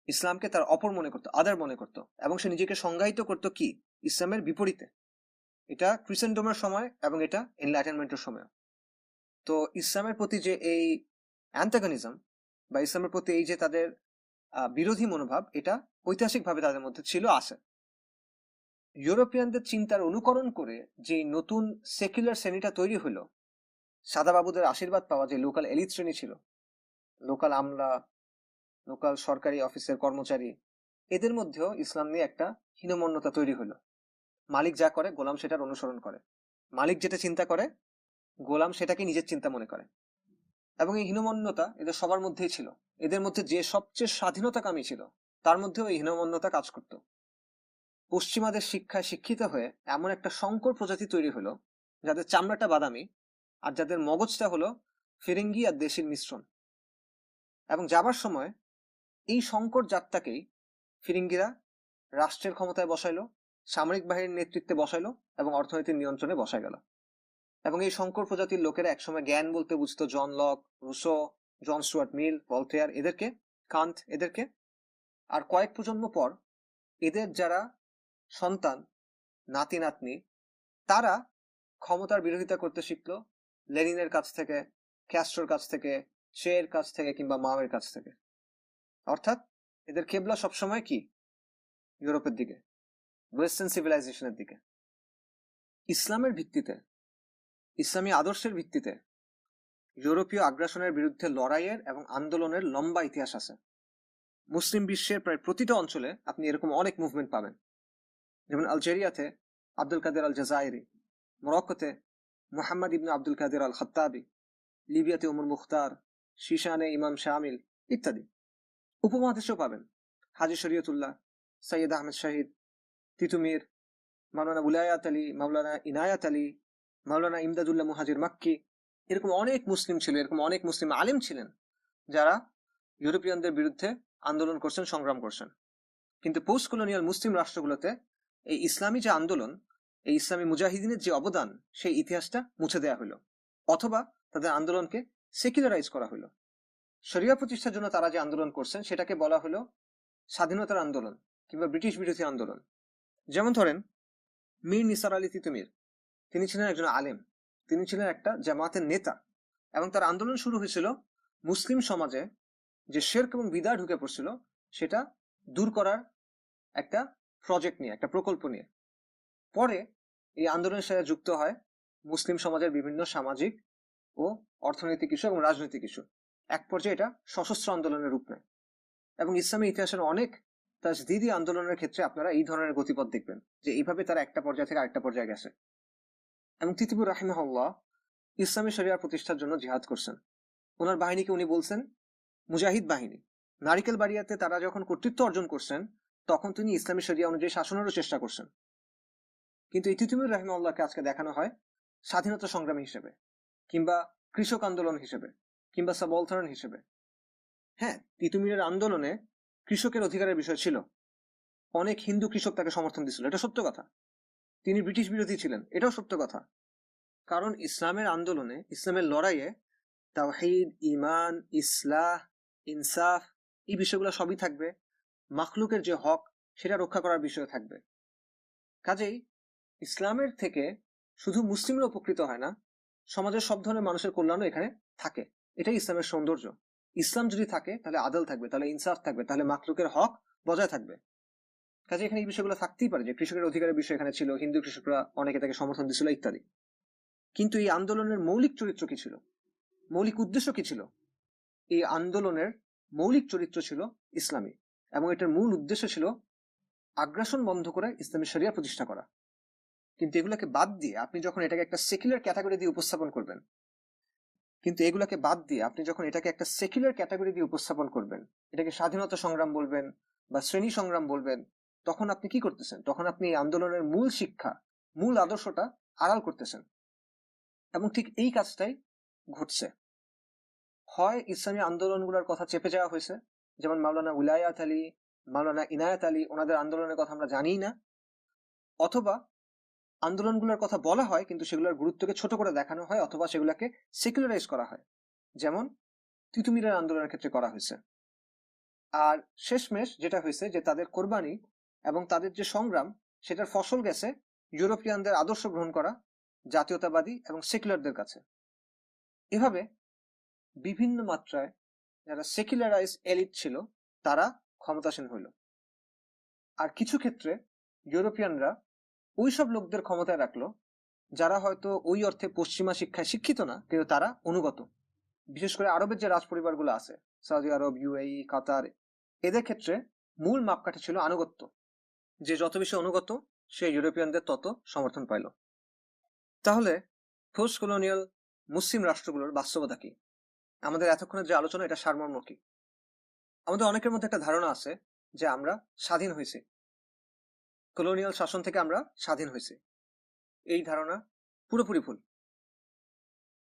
ইসলামকে তার অপর মনে করত, আদার মনে করত, এবং সে নিজেকে সংজ্ঞায়িত করত কি? ইসলামের বিপরীতে। এটা ক্রিসেন্ডমের সময় এবং এটা এনলাইটেনমেন্টের সময়। তো ইসলামের প্রতি যে এই অ্যান্টাগনিজম বা ইসলামের প্রতি এই যে তাদের বিরোধী মনোভাব, এটা ঐতিহাসিকভাবে তাদের মধ্যে ছিল, আছে। ইউরোপিয়ানদের চিন্তার অনুকরণ করে যে নতুন সেকুলার শ্রেণীটা তৈরি হলো, সাদাবাবুদের আশীর্বাদ পাওয়া যে লোকাল এলিট শ্রেণী ছিল, লোকাল আমলা, লোকাল সরকারি অফিসের কর্মচারী, এদের মধ্যেও ইসলাম নিয়ে একটা হীনমন্যতা তৈরি হলো। মালিক যা করে গোলাম সেটার অনুসরণ করে, মালিক যেটা চিন্তা করে গোলাম সেটাকে নিজের চিন্তা মনে করে। এবং এই হীনমন্যতা এদের সবার মধ্যেই ছিল। এদের মধ্যে যে সবচেয়ে স্বাধীনতাকামী ছিল তার মধ্যেও এই হীনমন্যতা কাজ করত। পশ্চিমাদের শিক্ষায় শিক্ষিত হয়ে এমন একটা সংকর প্রজাতি তৈরি হলো যাদের চামড়াটা বাদামি আর যাদের মগজটা হলো ফিরিঙ্গি আর দেশির মিশ্রণ। এবং যাবার সময় এই সংকর জাতটাকেই ফিরিঙ্গিরা রাষ্ট্রের ক্ষমতায় বসাইলো, সামরিক বাহিনীর নেতৃত্বে বসাইলো এবং অর্থনীতির নিয়ন্ত্রণে বসাই গেল। এবং এই সংকর প্রজাতির লোকেরা একসময় জ্ঞান বলতে বুঝতো জন লক, রুসো, জন স্টুয়ার্ট মিল, ভলতেয়ার এদেরকে, কান্ট এদেরকে। আর কয়েক প্রজন্ম পর এদের যারা সন্তান, নাতি নাতনি, তারা ক্ষমতার বিরোধিতা করতে শিখলো লেনিনের কাছ থেকে, ক্যাস্ট্রোর কাছ থেকে, শের কাছ থেকে কিংবা মাওয়ের কাছ থেকে। অর্থাৎ এদের কেবলা সবসময় কি? ইউরোপের দিকে, ওয়েস্টার্ন সিভিলাইজেশনের দিকে। ইসলামের ভিত্তিতে, ইসলামী আদর্শের ভিত্তিতে ইউরোপীয় আগ্রাসনের বিরুদ্ধে লড়াইয়ের এবং আন্দোলনের লম্বা ইতিহাস আছে। মুসলিম বিশ্বের প্রায় প্রতিটা অঞ্চলে আপনি এরকম অনেক মুভমেন্ট পাবেন। যেমন আলজেরিয়াতে আব্দুল কাদের আল জাজাইরি, মরক্কোতে মুহাম্মদ ইবনে আব্দুল কাদের আল খাত্তাবি, লিবিয়াতে উমর মুখতার, শিশানে ইমাম শামিল ইত্যাদি। উপমহাদেশেও পাবেন হাজি শরীয়তুল্লাহ, সৈয়দ আহমেদ শাহিদ, তিতুমির, মাওলানা উলায়াত আলী, মাওলানা ইনায়াত আলী, মাওলানা ইমদাদুল্লাহ মুহাজির মাক্কি। এরকম অনেক মুসলিম ছিল, এরকম অনেক মুসলিম আলেম ছিলেন যারা ইউরোপিয়ানদের বিরুদ্ধে আন্দোলন করছেন, সংগ্রাম করছেন। কিন্তু পোস্ট কলোনিয়াল মুসলিম রাষ্ট্রগুলোতে এই ইসলামী যে আন্দোলন, এই ইসলামী মুজাহিদিনের যে অবদান, সেই ইতিহাসটা মুছে দেওয়া হলো, অথবা তাদের আন্দোলনকে সেকুলারাইজ করা হলো। শরিয়া প্রতিষ্ঠার জন্য তারা যে আন্দোলন করছেন সেটাকে বলা হলো স্বাধীনতার আন্দোলন কিংবা ব্রিটিশ বিরোধী আন্দোলন। যেমন ধরেন মীর নিসার আলী তিতুমির, তিনি ছিলেন একজন আলেম, তিনি ছিলেন একটা জামাতের নেতা, এবং তার আন্দোলন শুরু হয়েছিল মুসলিম সমাজে যে শিরক এবং বিদআ ঢুকে পড়ছিল সেটা দূর করার একটা প্রজেক্ট নিয়ে, একটা প্রকল্প নিয়ে। পরে এই আন্দোলনের সাথে যুক্ত হয় মুসলিম সমাজের বিভিন্ন সামাজিক ও অর্থনৈতিক ইস্যু এবং রাজনৈতিক ইস্যু। এক পর্যায়ে এটা সশস্ত্র আন্দোলনের রূপ নেয়। এবং ইসলামী ইতিহাসের অনেক তাজদিদি আন্দোলনের ক্ষেত্রে আপনারা এই ধরনের গতিপথ দেখবেন যে এইভাবে তারা একটা পর্যায় থেকে আরেকটা পর্যায়ে গেছে। এবং তিতুমির রাহিমাহুল্লাহ ইসলামী শরিয়া প্রতিষ্ঠার জন্য জিহাদ করছেন। ওনার বাহিনীকে উনি বলছেন মুজাহিদ বাহিনী। নারিকেল বাড়িয়াতে তারা যখন কর্তৃত্ব অর্জন করছেন তখন তিনি ইসলামী শরিয়া অনুযায়ী শাসনেরও চেষ্টা করছেন। কিন্তু এই তিতুমির রাহিমাহুল্লাহকে আজকে দেখানো হয় স্বাধীনতা সংগ্রামী হিসেবে, কিংবা কৃষক আন্দোলন হিসেবে, কিংবা সাবঅল্টার্ন হিসেবে। হ্যাঁ, তিতুমিরের আন্দোলনে কৃষকের অধিকারের বিষয় ছিল, অনেক হিন্দু কৃষক তাকে সমর্থন দিচ্ছিল, এটা সত্য কথা। তিনি ব্রিটিশ বিরোধী ছিলেন, এটাও সত্য কথা। কারণ ইসলামের আন্দোলনে, ইসলামের লড়াইয়ে তাওহীদ, ঈমান, ইসলাহ, ইনসাফ এই বিষয়গুলো সবই থাকবে। মাখলুকের যে হক সেটা রক্ষা করার বিষয় থাকবে। কাজেই ইসলামের থেকে শুধু মুসলিমরা উপকৃত হয় না, সমাজের সব ধরনের মানুষের কল্যাণও এখানে থাকে। এটাই ইসলামের সৌন্দর্য। ইসলাম যদি থাকে তাহলে আদল থাকবে, তাহলে ইনসাফ থাকবে, তাহলে মাখলুকের হক বজায় থাকবে। কাজে এখানে এই বিষয়গুলো থাকতেই পারে যে কৃষকের অধিকারের বিষয় এখানে ছিল, হিন্দু কৃষকরা অনেকে তাকে সমর্থন দিচ্ছিল ইত্যাদি। কিন্তু এই আন্দোলনের মৌলিক চরিত্র কি ছিল, মৌলিক উদ্দেশ্য কি ছিল? এই আন্দোলনের মৌলিক চরিত্র ছিল ইসলামী, এবং এটার মূল উদ্দেশ্য ছিল আগ্রাসন বন্ধ করে ইসলামী শরিয়া প্রতিষ্ঠা করা। কিন্তু এগুলোকে বাদ দিয়ে আপনি যখন এটাকে একটা সেকুলার ক্যাটাগরি দিয়ে উপস্থাপন করবেন, এটাকে স্বাধীনতা সংগ্রাম বলবেন বা শ্রেণী সংগ্রাম বলবেন, তখন আপনি কি করতেছেন? তখন আপনি এই আন্দোলনের মূল শিক্ষা, মূল আদর্শটা আড়াল করতেছেন। এবং ঠিক এই কাজটাই ঘটছে। হয় ইসলামী আন্দোলনগুলোর কথা চেপে যাওয়া হয়েছে, যেমন মাওলানা উলায়াত আলী, মাওলানা ইনায়াত আলী, ওনাদের আন্দোলনের কথা আমরা জানিই না, অথবা আন্দোলনগুলোর কথা বলা হয়, কিন্তু সেগুলোর গুরুত্বকে ছোট করে দেখানো হয় অথবা সেগুলোকে সেকুলারাইজ করা হয়, যেমন তিতুমিরের আন্দোলনের ক্ষেত্রে করা হয়েছে। আর শেষমেশ যেটা হয়েছে যে তাদের কোরবানি এবং তাদের যে সংগ্রাম, সেটার ফসল গেছে ইউরোপিয়ানদের আদর্শ গ্রহণ করা জাতীয়তাবাদী এবং সেকুলারদের কাছে। এভাবে বিভিন্ন মাত্রায় যারা সেকুলারাইজ এলিট ছিল তারা ক্ষমতাসীন হইল। আর কিছু ক্ষেত্রে ইউরোপিয়ানরা ওইসব লোকদের ক্ষমতায় রাখলো যারা হয়তো ওই অর্থে পশ্চিমা শিক্ষায় শিক্ষিত না, কিন্তু তারা অনুগত। বিশেষ করে আরবের যে রাজপরিবারগুলো আছে, সৌদি আরব, ইউএই, কাতার, এদের ক্ষেত্রে মূল মাপকাঠি ছিল আনুগত্য। যে যত বেশি অনুগত, সে ইউরোপিয়ানদের তত সমর্থন পাইল। তাহলে পোস্ট কলোনিয়াল মুসলিম রাষ্ট্রগুলোর বাস্তবতা কি? আমাদের এতক্ষণের যে আলোচনা, এটা সারমর্ম কি? আমাদের অনেকের মধ্যে একটা ধারণা আছে যে আমরা স্বাধীন হয়েছি, কলোনিয়াল শাসন থেকে আমরা স্বাধীন হয়েছি। এই ধারণা পুরোপুরি ভুল।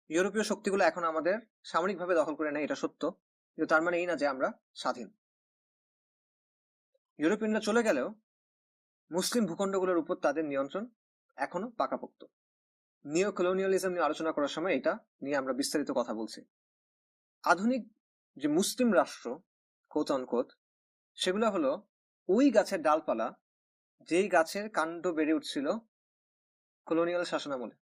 ইউরোপীয় শক্তিগুলো এখন আমাদের সামরিকভাবে দখল করে নেয়, এটা সত্য, কিন্তু তার মানে এই না যে আমরা স্বাধীন। ইউরোপিয়ানরা চলে গেলেও মুসলিম ভূখণ্ডগুলোর উপর তাদের নিয়ন্ত্রণ এখনো পাকাপোক্ত। নিও কলোনিয়ালিজম নিয়ে আলোচনা করার সময় এটা নিয়ে আমরা বিস্তারিত কথা বলছি। আধুনিক যে মুসলিম রাষ্ট্র কোট অনকোট, সেগুলো হলো ওই গাছের ডালপালা যেই গাছের কাণ্ড বেড়ে উঠছিল কলোনিয়াল শাসনামলে।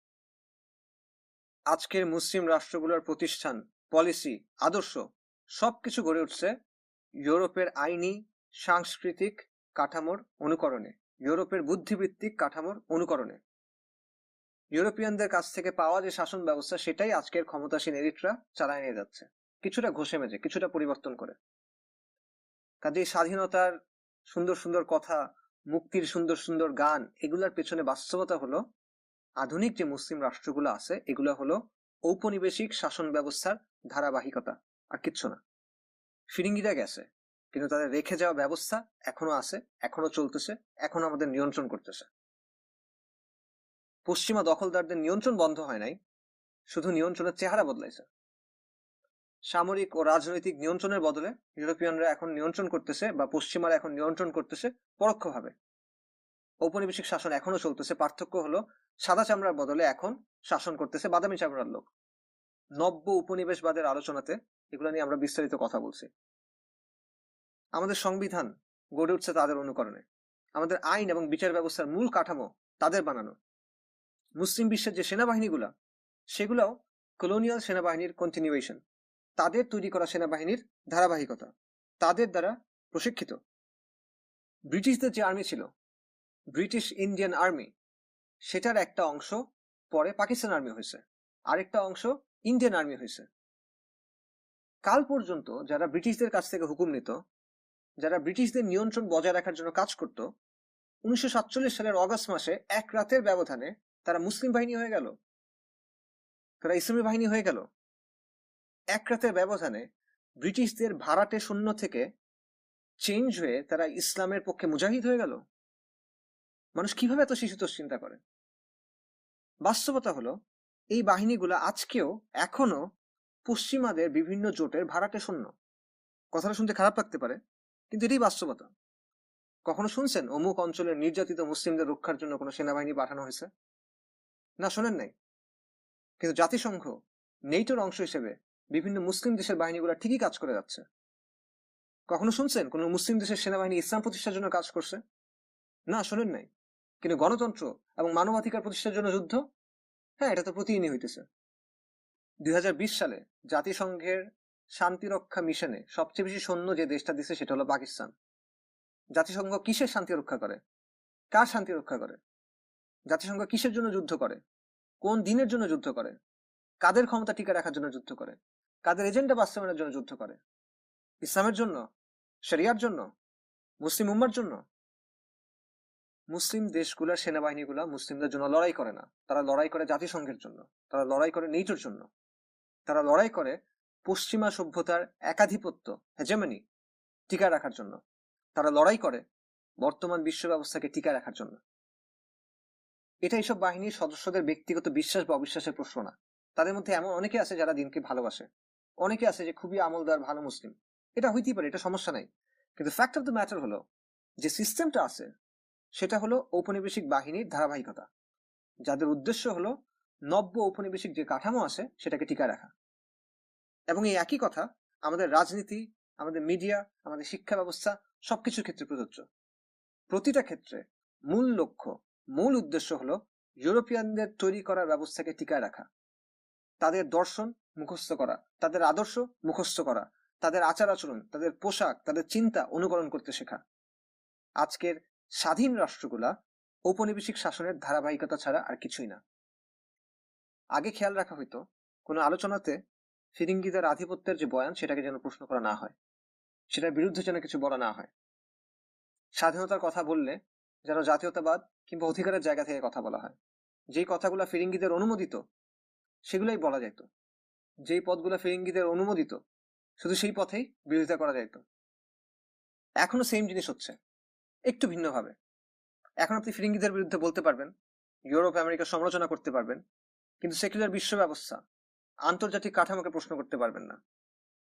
আজকের মুসলিম রাষ্ট্রগুলোর প্রতিষ্ঠান, পলিসি, আদর্শ সবকিছু গড়ে উঠছে ইউরোপের আইনি সাংস্কৃতিক কাঠামোর অনুকরণে, ইউরোপের বুদ্ধিবৃত্তিক কাঠামোর অনুকরণে। ইউরোপিয়ানদের কাছ থেকে পাওয়া যে শাসন ব্যবস্থা, সেটাই আজকের ক্ষমতাসীন এলিটরা চালায় নিয়ে যাচ্ছে, কিছুটা ঘষে মেজে, কিছুটা পরিবর্তন করে। কাজেই স্বাধীনতার সুন্দর সুন্দর কথা, মুক্তির সুন্দর সুন্দর গান, এগুলার পেছনে বাস্তবতা হলো আধুনিক যে মুসলিম রাষ্ট্রগুলো আছে এগুলো হলো ঔপনিবেশিক শাসন ব্যবস্থার ধারাবাহিকতা, আর কিচ্ছু না। ফিরিঙ্গিরা গেছে, কিন্তু তাদের রেখে যাওয়া ব্যবস্থা এখনো আছে, এখনো চলতেছে, এখনো আমাদের নিয়ন্ত্রণ করতেছে। পশ্চিমা দখলদারদের নিয়ন্ত্রণ বন্ধ হয় নাই, শুধু নিয়ন্ত্রণের চেহারা বদলাইছে। সামরিক ও রাজনৈতিক নিয়ন্ত্রণের বদলে ইউরোপিয়ানরা এখন নিয়ন্ত্রণ করতেছে, বা পশ্চিমারা এখন নিয়ন্ত্রণ করতেছে পরোক্ষভাবে। ঔপনিবেশিক শাসন এখনো চলতেছে, পার্থক্য হলো সাদা চামড়ার বদলে এখন শাসন করতেছে বাদামি চামড়ার লোক। নব্য উপনিবেশবাদের আলোচনাতে এগুলো নিয়ে আমরা বিস্তারিত কথা বলছি। আমাদের সংবিধান গড়ে উঠছে তাদের অনুকরণে, আমাদের আইন এবং বিচার ব্যবস্থার মূল কাঠামো তাদের বানানো। মুসলিম বিশ্বের যে সেনাবাহিনীগুলা, সেগুলাও কলোনিয়াল সেনাবাহিনীর কন্টিনিউয়েশন, তাদের তৈরি করা সেনাবাহিনীর ধারাবাহিকতা, তাদের দ্বারা প্রশিক্ষিত। ব্রিটিশদের যে আর্মি ছিল, ব্রিটিশ ইন্ডিয়ান আর্মি, সেটার একটা অংশ পরে পাকিস্তান আর্মি হয়েছে, আরেকটা অংশ ইন্ডিয়ান আর্মি হয়েছে। কাল পর্যন্ত যারা ব্রিটিশদের কাছ থেকে হুকুম নিত, যারা ব্রিটিশদের নিয়ন্ত্রণ বজায় রাখার জন্য কাজ করত, 1947 সালের অগস্ট মাসে এক রাতের ব্যবধানে তারা মুসলিম বাহিনী হয়ে গেল, তারা ইসলামী বাহিনী হয়ে গেল। এক রাতের ব্যবধানে ব্রিটিশদের ভাড়াটে সৈন্য থেকে চেঞ্জ হয়ে তারা ইসলামের পক্ষে মুজাহিদ হয়ে গেল। মানুষ কিভাবে এত শিশুতোষ চিন্তা করে? বাস্তবতা হলো এই বাহিনীগুলো আজকেও এখনো পশ্চিমাদের বিভিন্ন জোটের ভাড়াটে সৈন্য। কথাটা শুনতে খারাপ লাগতে পারে, কিন্তু এটাই বাস্তবতা। কখনো শুনছেন অমুক অঞ্চলের নির্যাতিত মুসলিমদের রক্ষার জন্য কোনো সেনাবাহিনী পাঠানো হয়েছে? না, শোনেন নাই। কিন্তু জাতিসংঘ, নেটোর অংশ হিসেবে বিভিন্ন মুসলিম দেশের বাহিনীগুলো ঠিকই কাজ করে যাচ্ছে। কখনো শুনছেন কোনো মুসলিম দেশের সেনাবাহিনী ইসলাম প্রতিষ্ঠার জন্য কাজ করছে? না, শোনেন নাই। কিন্তু গণতন্ত্র এবং মানবাধিকার প্রতিষ্ঠার জন্য যুদ্ধ, হ্যাঁ, এটা তো প্রতিদিনই হইতেছে। 2020 সালে জাতিসংঘের শান্তিরক্ষা মিশনে সবচেয়ে বেশি সৈন্য যে দেশটা দিছে সেটা হলো পাকিস্তান। জাতিসংঘ কিসের শান্তি রক্ষা করে? কার শান্তি রক্ষা করে? জাতিসংঘ কিসের জন্য যুদ্ধ করে? কোন দিনের জন্য যুদ্ধ করে? কাদের ক্ষমতা টিকে রাখার জন্য যুদ্ধ করে? কাদের এজেন্ডা বাস্তবায়নের জন্য যুদ্ধ করে? ইসলামের জন্য? শরিয়ার জন্য? মুসলিম উম্মার জন্য? মুসলিম দেশগুলোর সেনাবাহিনীগুলা মুসলিমদের জন্য লড়াই করে না, তারা লড়াই করে জাতিসংঘের জন্য, তারা লড়াই করে নেটোর জন্য, তারা লড়াই করে পশ্চিমা সভ্যতার একাধিপত্য, হেজেমনি টিকায় রাখার জন্য, তারা লড়াই করে বর্তমান বিশ্ব ব্যবস্থাকে টিকায় রাখার জন্য। এটা এইসব বাহিনীর সদস্যদের ব্যক্তিগত বিশ্বাস বা অবিশ্বাসের প্রশ্ন না। তাদের মধ্যে এমন অনেকে আছে যারা দিনকে ভালোবাসে, অনেকে আছে যে খুবই আমলদার ভালো মুসলিম, এটা হইতেই পারে, এটা সমস্যা নাই। কিন্তু ফ্যাক্ট অফ দ্য ম্যাটার হলো যে সিস্টেমটা আছে সেটা হলো ঔপনিবেশিক বাহিনীর ধারাবাহিকতা। যাদের উদ্দেশ্য হলো নব্য ঔপনিবেশিক যে কাঠামো আছে সেটাকে টিকায় রাখা। এবং এই একই কথা আমাদের রাজনীতি, আমাদের মিডিয়া, আমাদের শিক্ষা ব্যবস্থা সবকিছুর ক্ষেত্রে প্রযোজ্য। প্রতিটা ক্ষেত্রে মূল লক্ষ্য, মূল উদ্দেশ্য হলো ইউরোপিয়ানদের তৈরি করা ব্যবস্থাকে টিকায় রাখা, তাদের দর্শন মুখস্থ করা, তাদের আদর্শ মুখস্থ করা, তাদের আচার আচরণ, তাদের পোশাক, তাদের চিন্তা অনুকরণ করতে শেখা। আজকের স্বাধীন রাষ্ট্রগুলা ঔপনিবেশিক শাসনের ধারাবাহিকতা ছাড়া আর কিছুই না। আগে খেয়াল রাখা হইতো কোনো আলোচনাতে ফিরিঙ্গিদের আধিপত্যের যে বয়ান সেটাকে যেন প্রশ্ন করা না হয়, সেটার বিরুদ্ধে যেন কিছু বলা না হয়। স্বাধীনতার কথা বললে যেন জাতীয়তাবাদ কিংবা অধিকারের জায়গা থেকে কথা বলা হয়। যেই কথাগুলো ফিরিঙ্গিদের অনুমোদিত সেগুলোই বলা যেত, যেই পথগুলো ফিরিঙ্গিদের অনুমোদিত শুধু সেই পথেই বিরোধিতা করা যেত। এখনো সেম জিনিস হচ্ছে, একটু ভিন্নভাবে। এখন আপনি ফিরিঙ্গিদের বিরুদ্ধে বলতে পারবেন, ইউরোপ আমেরিকার সমালোচনা করতে পারবেন, কিন্তু সেকুলার বিশ্ব ব্যবস্থা, আন্তর্জাতিক কাঠামোকে প্রশ্ন করতে পারবেন না।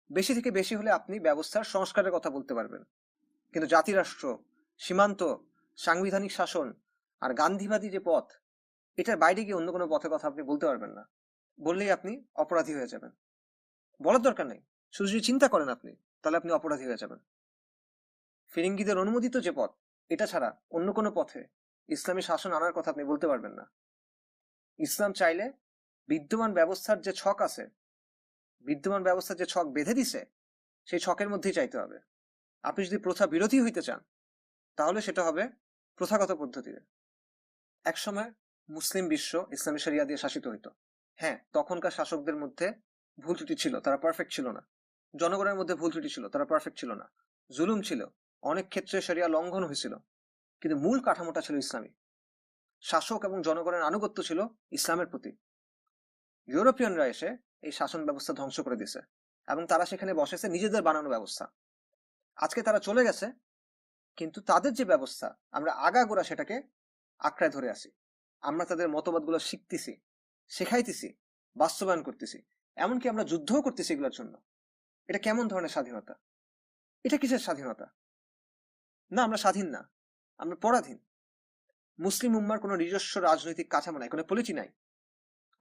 বেশি থেকে বেশি হলে আপনি ব্যবস্থার সংস্কারের কথা বলতে পারবেন, কিন্তু জাতিরাষ্ট্র, সীমান্ত, সাংবিধানিক শাসন আর গান্ধীবাদী যে পথ, এটার বাইরে গিয়ে অন্য কোনো পথের কথা আপনি বলতে পারবেন না। বললেই আপনি অপরাধী হয়ে যাবেন। বলার দরকার নেই, শুধু যদি চিন্তা করেন আপনি, তাহলে আপনি অপরাধী হয়ে যাবেন। ফিরিঙ্গিদের অনুমোদিত যে পথ, এটা ছাড়া অন্য কোনো পথে ইসলামী শাসন আনার কথা আপনি বলতে পারবেন না। ইসলাম চাইলে বিদ্যমান ব্যবস্থার যে ছক আছে, বিদ্যমান ব্যবস্থার যে ছক বেঁধে দিছে, সেই ছকের মধ্যেই চাইতে হবে। আপনি যদি প্রথা বিরোধী হইতে চান, তাহলে সেটা হবে প্রথাগত পদ্ধতিতে। একসময় মুসলিম বিশ্ব ইসলামী শরিয়া দিয়ে শাসিত হইতো। হ্যাঁ, তখনকার শাসকদের মধ্যে ভুল ত্রুটি ছিল, তারা পারফেক্ট ছিল না। জনগণের মধ্যে ভুল ত্রুটি ছিল, তারা পারফেক্ট ছিল না। জুলুম ছিল, অনেক ক্ষেত্রে শরিয়া লঙ্ঘন হয়েছিল, কিন্তু মূল কাঠামোটা ছিল ইসলামী। শাসক এবং জনগণের আনুগত্য ছিল ইসলামের প্রতি। ইউরোপিয়ানরা এসে এই শাসন ব্যবস্থা ধ্বংস করে দিয়েছে এবং তারা সেখানে বসেছে নিজেদের বানানো ব্যবস্থা। আজকে তারা চলে গেছে, কিন্তু তাদের যে ব্যবস্থা আমরা আগাগোড়া সেটাকে আঁকড়ায় ধরে আছি। আমরা তাদের মতবাদগুলো শিখতেছি, শেখাইতেছি, বাস্তবায়ন করতেছি, এমনকি আমরা যুদ্ধও করতেছি এগুলোর জন্য। এটা কেমন ধরনের স্বাধীনতা? এটা কিসের স্বাধীনতা? না, আমরা স্বাধীন না, আমরা পরাধীন। মুসলিম উম্মার কোনো নিজস্ব রাজনৈতিক কাঠামো নাই, কোনো পলিটি নাই,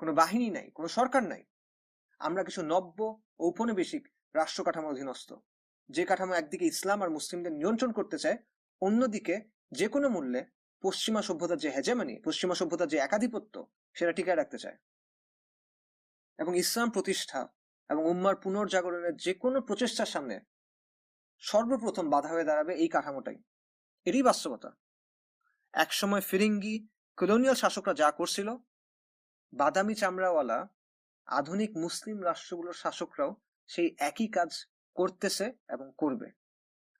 কোনো বাহিনী নাই, কোনো সরকার নাই। আমরা কিছু নব্য ঔপনিবেশিক রাষ্ট্র কাঠামোর অধীনস্থ, যে কাঠামো একদিকে ইসলাম আর মুসলিমদের নিয়ন্ত্রণ করতে চায়, অন্যদিকে যে কোনো মূল্যে পশ্চিমা সভ্যতার যে হেজেমানি, পশ্চিমা সভ্যতার যে একাধিপত্য, সেটা টিকায় রাখতে চায়। এবং ইসলাম প্রতিষ্ঠা এবং উম্মার পুনর্জাগরণের যে কোনো প্রচেষ্টার সামনে সর্বপ্রথম বাধা হয়ে দাঁড়াবে এই কাঠামোটাই। এরই বাস্তবতা। একসময় ফিরিঙ্গি কলোনিয়াল শাসকরা যা করছিল, বাদামি চামড়াওয়ালা আধুনিক মুসলিম রাষ্ট্রগুলোর শাসকরাও সেই একই কাজ করতেছে এবং করবে।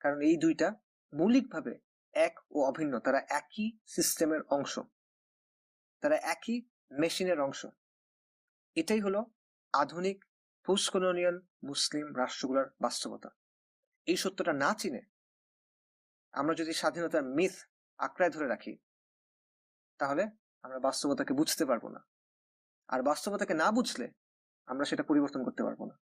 কারণ এই দুইটা মৌলিকভাবে এক ও অভিন্ন, তারা একই সিস্টেমের অংশ, তারা একই মেশিনের অংশ। এটাই হলো আধুনিক পোস্ট কলোনিয়াল মুসলিম রাষ্ট্রগুলোর বাস্তবতা। এই সত্যটা না চিনে আমরা যদি স্বাধীনতার মিথ আঁকড়ায় ধরে রাখি, তাহলে আমরা বাস্তবতাকে বুঝতে পারবো না। আর বাস্তবতাকে না বুঝলে আমরা সেটা পরিবর্তন করতে পারবো না।